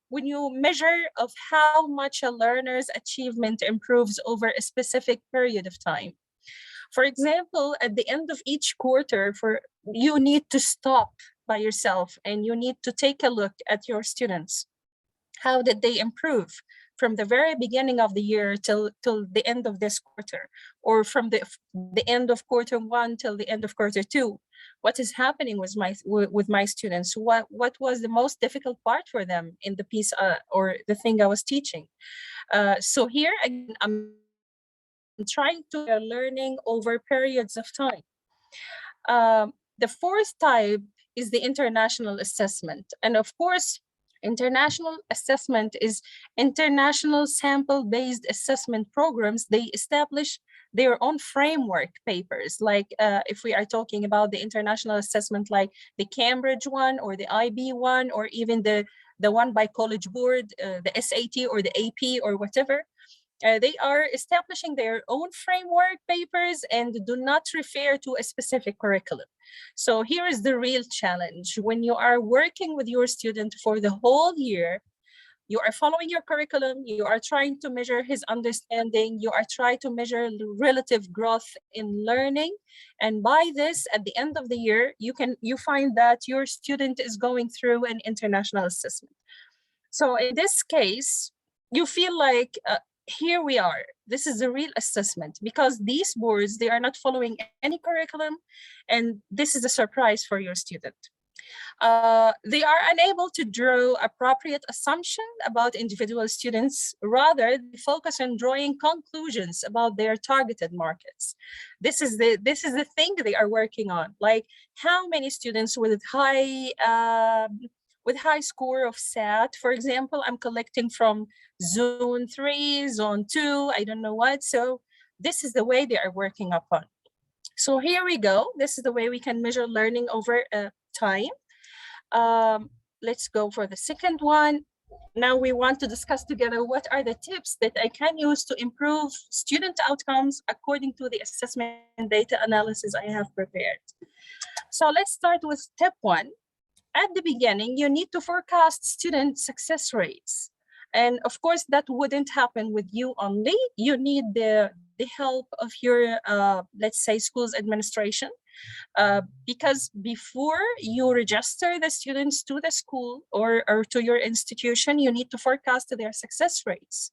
Speaker 7: When you measure of how much a learner's achievement improves over a specific period of time. For example, at the end of each quarter, you need to stop by yourself and you need to take a look at your students. How did they improve from the very beginning of the year till the end of this quarter, or from the end of quarter one till the end of quarter two? What is happening with my students? What was the most difficult part for them in the piece or the thing I was teaching? So here again, I'm trying to learning over periods of time. The fourth type is the international assessment. And of course, international assessment is international sample-based assessment programs. They establish their own framework papers. Like if we are talking about the international assessment, like the Cambridge one or the IB one, or even the one by College Board, the SAT or the AP or whatever. They are establishing their own framework papers and do not refer to a specific curriculum. So here is the real challenge. When you are working with your student for the whole year, you are following your curriculum, you are trying to measure his understanding, you are trying to measure relative growth in learning. And by this, at the end of the year, you find that your student is going through an international assessment. So in this case, you feel like, here we are. This is a real assessment, because these boards, they are not following any curriculum, and this is a surprise for your student. They are unable to draw appropriate assumption about individual students. Rather, they focus on drawing conclusions about their targeted markets. This is the thing they are working on. Like, how many students with high score of SAT, for example, I'm collecting from zone 3, zone 2, I don't know what. So this is the way they are working upon. So here we go. This is the way we can measure learning over time. Let's go for the second one. Now we want to discuss together what are the tips that I can use to improve student outcomes according to the assessment data analysis I have prepared. So let's start with step 1. At the beginning, you need to forecast student success rates. And of course, that wouldn't happen with you only. You need the help of your, let's say, school's administration. Because before you register the students to the school or to your institution, you need to forecast their success rates.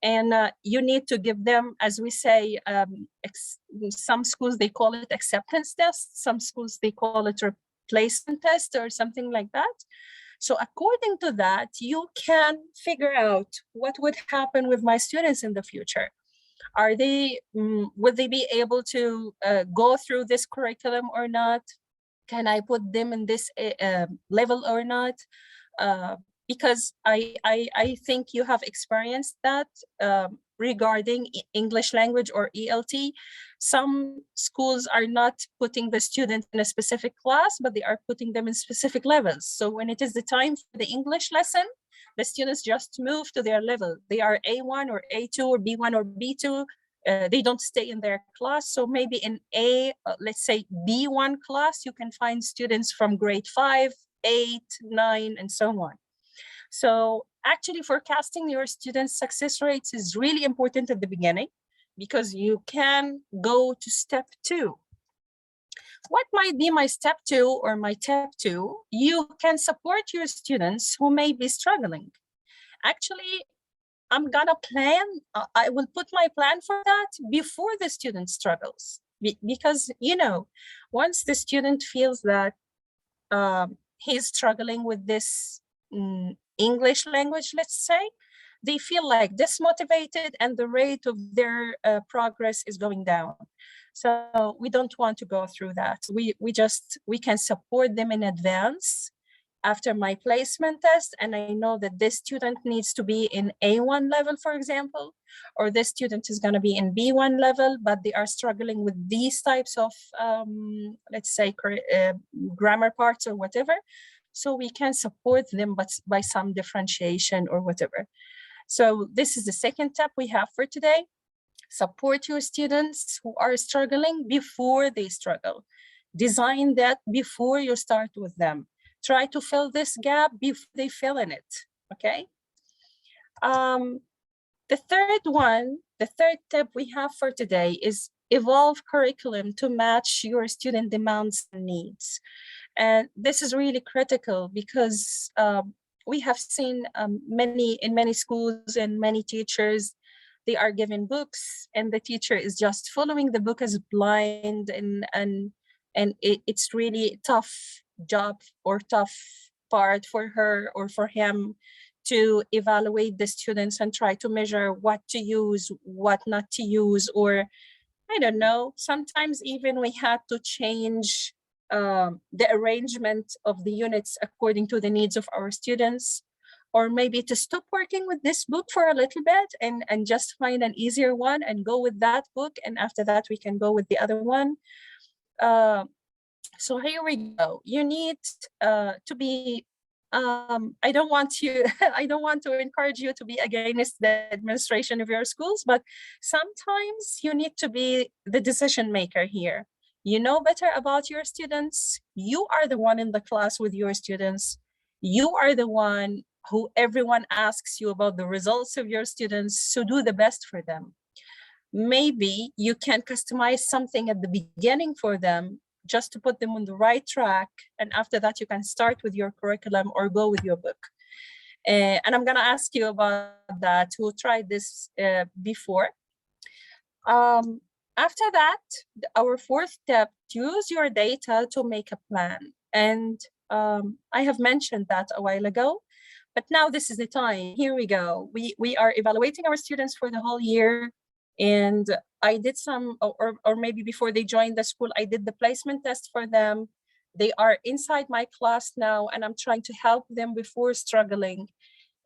Speaker 7: And you need to give them, as we say, some schools, they call it acceptance tests. Some schools, they call it placement test or something like that. So according to that, you can figure out what would happen with my students in the future. Are they, would they be able to go through this curriculum or not? Can I put them in this level or not? Because I think you have experienced that regarding English language or ELT. Some schools are not putting the student in a specific class, but they are putting them in specific levels. So when it is the time for the English lesson, the students just move to their level. They are A1 or A2 or B1 or B2. They don't stay in their class. So maybe in let's say B1 class, you can find students from grade 5, 8, 9, and so on. So actually forecasting your students' success rates is really important at the beginning, because you can go to step 2. What might be my step 2 or my step 2? You can support your students who may be struggling. Actually, I'm gonna plan, I will put my plan for that before the student struggles. Because, you know, once the student feels that he's struggling with this English language, let's say, they feel like dismotivated and the rate of their progress is going down. So we don't want to go through that. We can support them in advance after my placement test, and I know that this student needs to be in A1 level, for example, or this student is going to be in B1 level, but they are struggling with these types of, let's say, grammar parts or whatever. So we can support them, but by some differentiation or whatever. So this is the second step we have for today. Support your students who are struggling before they struggle. Design that before you start with them. Try to fill this gap before they fill in it, okay? The third tip we have for today is evolve curriculum to match your student demands and needs. And this is really critical because we have seen in many schools and many teachers, they are given books and the teacher is just following the book as blind, and it's really tough job or tough part for her or for him to evaluate the students and try to measure what to use, what not to use, or I don't know, sometimes even we had to change the arrangement of the units according to the needs of our students, or maybe to stop working with this book for a little bit and just find an easier one and go with that book, and after that we can go with the other one. So here we go. You need to be, I don't want to encourage you to be against the administration of your schools, but sometimes you need to be the decision maker here. You know better about your students. You are the one in the class with your students. You are the one who everyone asks you about the results of your students, so do the best for them. Maybe you can customize something at the beginning for them just to put them on the right track. And after that, you can start with your curriculum or go with your book. And I'm gonna ask you about that, who tried this before. After that, our fourth step, use your data to make a plan. And I have mentioned that a while ago, but now this is the time. Here we go. We are evaluating our students for the whole year. And I did some, or maybe before they joined the school, I did the placement test for them. They are inside my class now, and I'm trying to help them before struggling.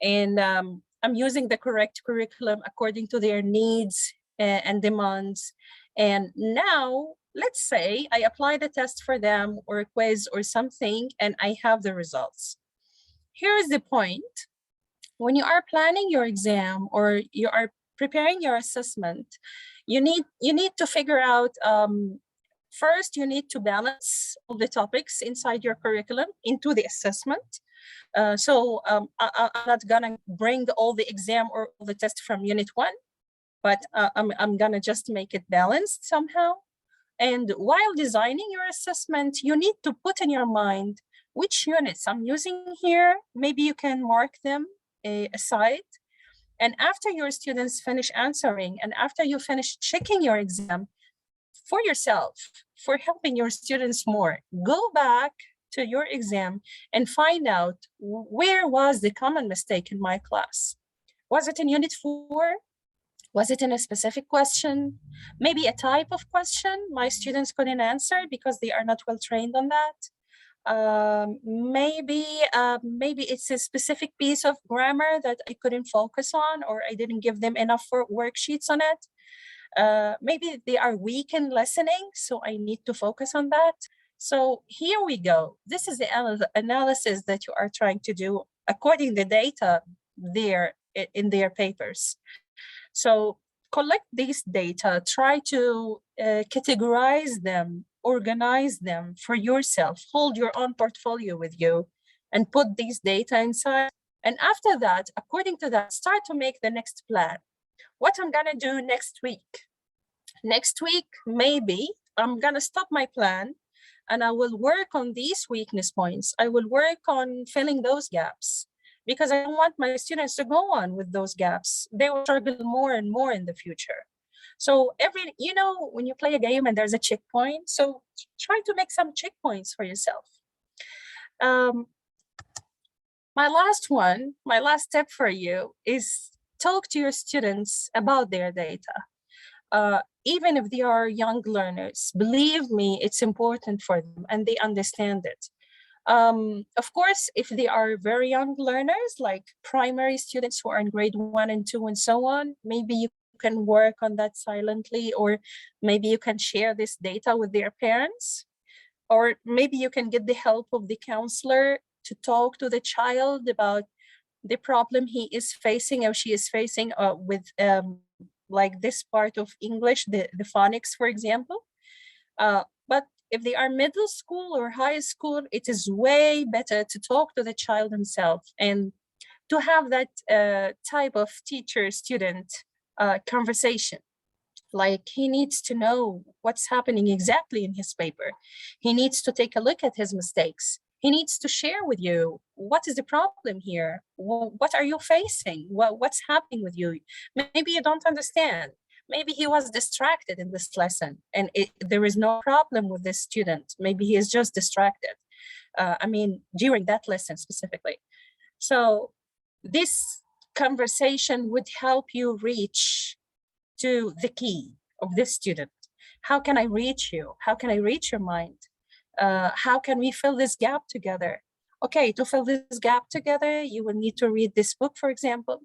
Speaker 7: And I'm using the correct curriculum according to their needs and demands. And now, let's say I apply the test for them or a quiz or something, and I have the results. Here's the point. When you are planning your exam or you are preparing your assessment, you need to figure out, first, you need to balance all the topics inside your curriculum into the assessment. I'm not gonna bring all the exam or all the test from unit 1, but I'm gonna just make it balanced somehow. And while designing your assessment, you need to put in your mind which units I'm using here. Maybe you can mark them aside. And after your students finish answering, and after you finish checking your exam for yourself, for helping your students more, go back to your exam and find out, where was the common mistake in my class? Was it in unit 4? Was it in a specific question? Maybe a type of question my students couldn't answer because they are not well trained on that. Maybe it's a specific piece of grammar that I couldn't focus on, or I didn't give them enough worksheets on it. Maybe they are weak in listening, so I need to focus on that. So here we go. This is the analysis that you are trying to do according to the data there in their papers. So collect these data, try to categorize them, organize them for yourself, hold your own portfolio with you, and put these data inside. And after that, according to that, start to make the next plan. What I'm gonna do next week. Next week, maybe I'm gonna stop my plan and I will work on these weakness points. I will work on filling those gaps, because I don't want my students to go on with those gaps. They will struggle more and more in the future. So when you play a game and there's a checkpoint, so try to make some checkpoints for yourself. My last tip for you is talk to your students about their data. Even if they are young learners, believe me, it's important for them and they understand it. Of course, if they are very young learners, like primary students who are in grade 1 and 2 and so on, maybe you can work on that silently, or maybe you can share this data with their parents, or maybe you can get the help of the counselor to talk to the child about the problem he is facing or she is facing with like this part of English, the phonics, for example. But if they are middle school or high school, it is way better to talk to the child himself and to have that type of teacher-student conversation. Like, he needs to know what's happening exactly in his paper. He needs to take a look at his mistakes. He needs to share with you, what is the problem here? What are you facing? What's happening with you? Maybe you don't understand. Maybe he was distracted in this lesson and there is no problem with this student. Maybe he is just distracted. During that lesson specifically. So this conversation would help you reach to the key of this student. How can I reach you? How can I reach your mind? How can we fill this gap together? Okay, to fill this gap together, you will need to read this book, for example,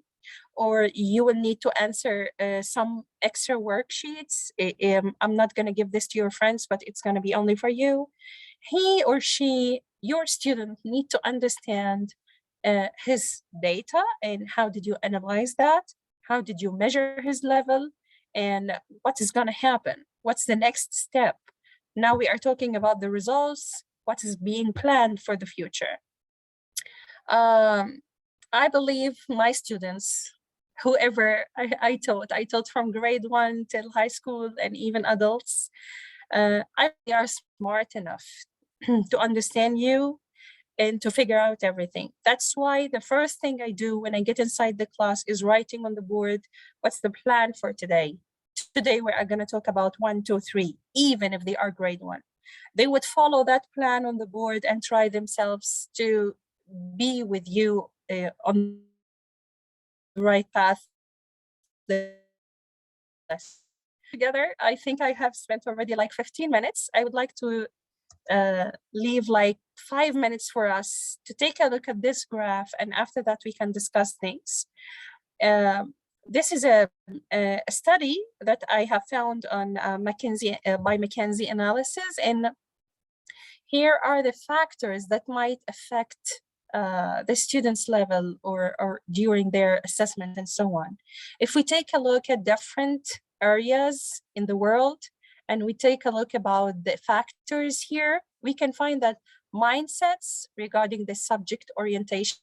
Speaker 7: or you will need to answer some extra worksheets. I'm not going to give this to your friends, but it's going to be only for you. He or she, your student, need to understand his data and how did you analyze that? How did you measure his level? And what is going to happen? What's the next step? Now we are talking about the results, what is being planned for the future. I believe my students, whoever I taught from grade 1 till high school and even adults, they are smart enough to understand you and to figure out everything. That's why the first thing I do when I get inside the class is writing on the board, what's the plan for today? Today we are going to talk about 1, 2, 3, even if they are grade 1. They would follow that plan on the board and try themselves to be with you on the right path. Together, I think I have spent already like 15 minutes. I would like to leave like 5 minutes for us to take a look at this graph, and after that we can discuss things. This is a study that I have found on by McKinsey analysis, and here are the factors that might affect the students' level or during their assessment and so on. If we take a look at different areas in the world and we take a look about the factors here, we can find that mindsets regarding the subject orientation,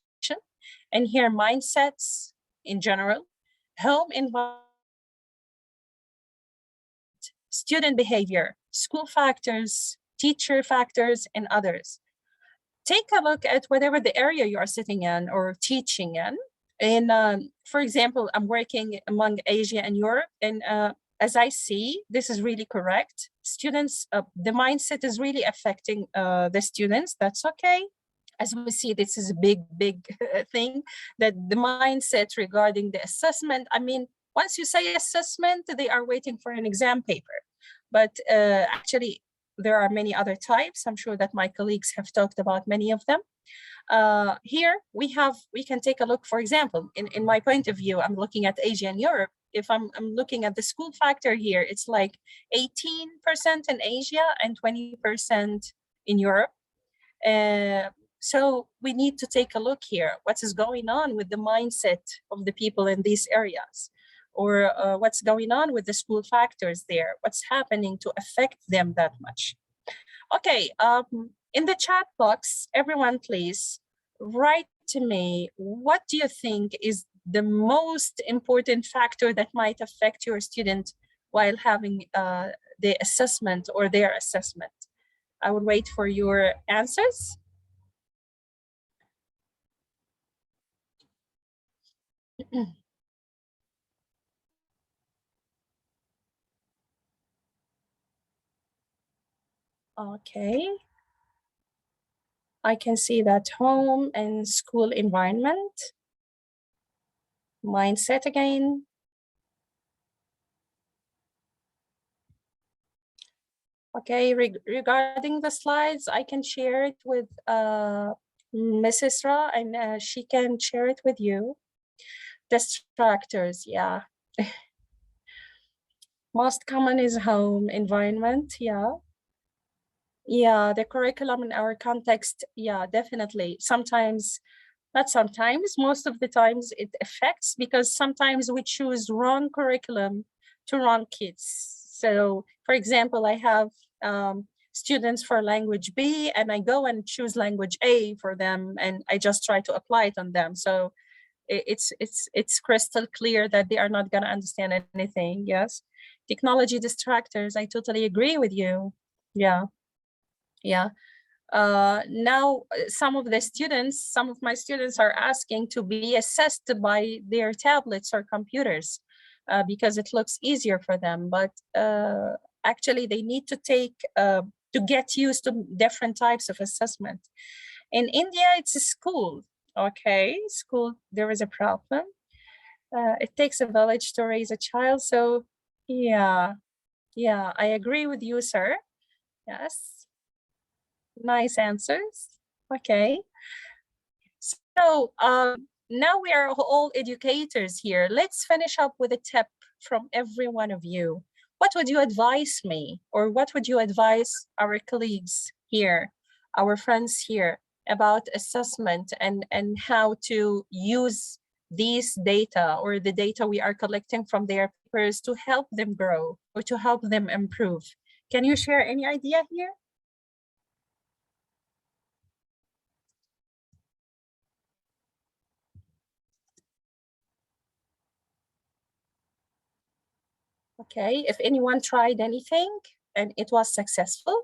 Speaker 7: and here mindsets in general, home environment, student behavior, school factors, teacher factors, and others. Take a look at whatever the area you are sitting in or teaching in. And for example, I'm working among Asia and Europe, and as I see, this is really correct. Students, the mindset is really affecting the students. That's okay. As we see, this is a big thing, that the mindset regarding the assessment. I mean, once you say assessment, they are waiting for an exam paper. But actually, there are many other types. I'm sure that my colleagues have talked about many of them. Here we can take a look, for example, in my point of view, I'm looking at Asia and Europe. If I'm looking at the school factor here, it's like 18% in Asia and 20% in Europe. So we need to take a look here. What is going on with the mindset of the people in these areas? Or what's going on with the school factors there? What's happening to affect them that much? Okay, in the chat box, everyone please write to me, what do you think is the most important factor that might affect your student while having the assessment or their assessment? I will wait for your answers. Okay. I can see that home and school environment. Mindset again. Okay, regarding the slides, I can share it with Mrs. Ra, and she can share it with you. Distractors, yeah. Most common is home environment, yeah. Yeah, the curriculum in our context, yeah, definitely. Sometimes, not sometimes, most of the times it affects, because sometimes we choose wrong curriculum to wrong kids. So, for example, I have students for language B, and I go and choose language A for them, and I just try to apply it on them. So it's crystal clear that they are not going to understand anything. Yes, technology distractors, I totally agree with you. Yeah. Now some of my students are asking to be assessed by their tablets or computers because it looks easier for them, but actually they need to take to get used to different types of assessment. In India, it's a school. Okay, school, there is a problem. It takes a village to raise a child. So yeah, I agree with you, sir. Yes, nice answers. Okay, so now we are all educators here. Let's finish up with a tip from every one of you. What would you advise me, or what would you advise our colleagues here, our friends here, about assessment and how to use these data or the data we are collecting from their papers to help them grow or to help them improve? Can you share any idea here? Okay, if anyone tried anything and it was successful,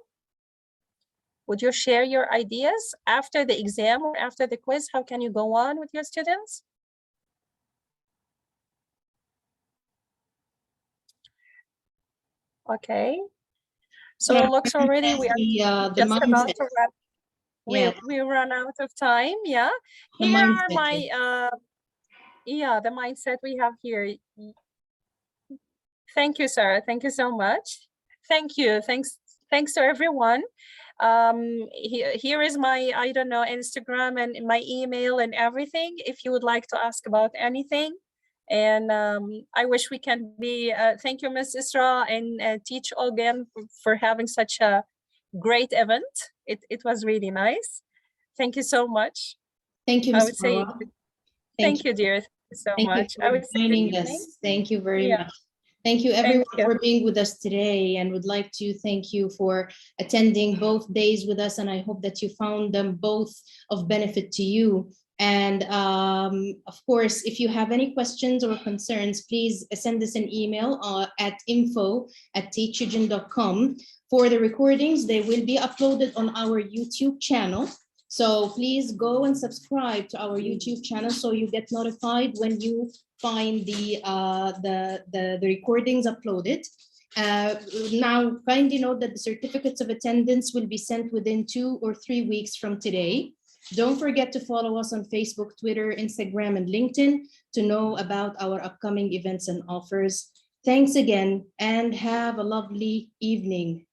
Speaker 7: would you share your ideas after the exam or after the quiz? How can you go on with your students? Okay, so it looks already we are
Speaker 1: the
Speaker 7: just about
Speaker 1: mindset.
Speaker 7: to run.
Speaker 1: Yeah.
Speaker 7: We run out of time. Yeah,
Speaker 1: The
Speaker 7: here
Speaker 1: mindset,
Speaker 7: are my yeah, the mindset we have here. Thank you, Sarah. Thank you so much. Thank you. Thanks to everyone. Here is my, I don't know, Instagram and my email and everything, if you would like to ask about anything. And I wish we can be, thank you, Ms. Isra and Teach again for having such a great event. It was really nice. Thank you so much.
Speaker 1: Thank you,
Speaker 7: I
Speaker 1: Ms.
Speaker 7: would say,
Speaker 1: Marwa.
Speaker 7: thank you, dear. Thank you so
Speaker 1: Thank
Speaker 7: much.
Speaker 1: you
Speaker 7: I
Speaker 1: for
Speaker 7: would say good
Speaker 1: joining
Speaker 7: evening.
Speaker 1: us. Thank you very
Speaker 7: Yeah.
Speaker 1: much. Thank you everyone
Speaker 7: you.
Speaker 1: for being with us today, and would like to thank you for attending both days with us, and I hope that you found them both of benefit to you. And of course, if you have any questions or concerns, please send us an email at info@teachogen.com. For the recordings, they will be uploaded on our YouTube channel. So please go and subscribe to our YouTube channel so you get notified when you find the recordings uploaded. Now, kindly note that the certificates of attendance will be sent within 2 or 3 weeks from today. Don't forget to follow us on Facebook, Twitter, Instagram, and LinkedIn to know about our upcoming events and offers. Thanks again, and have a lovely evening.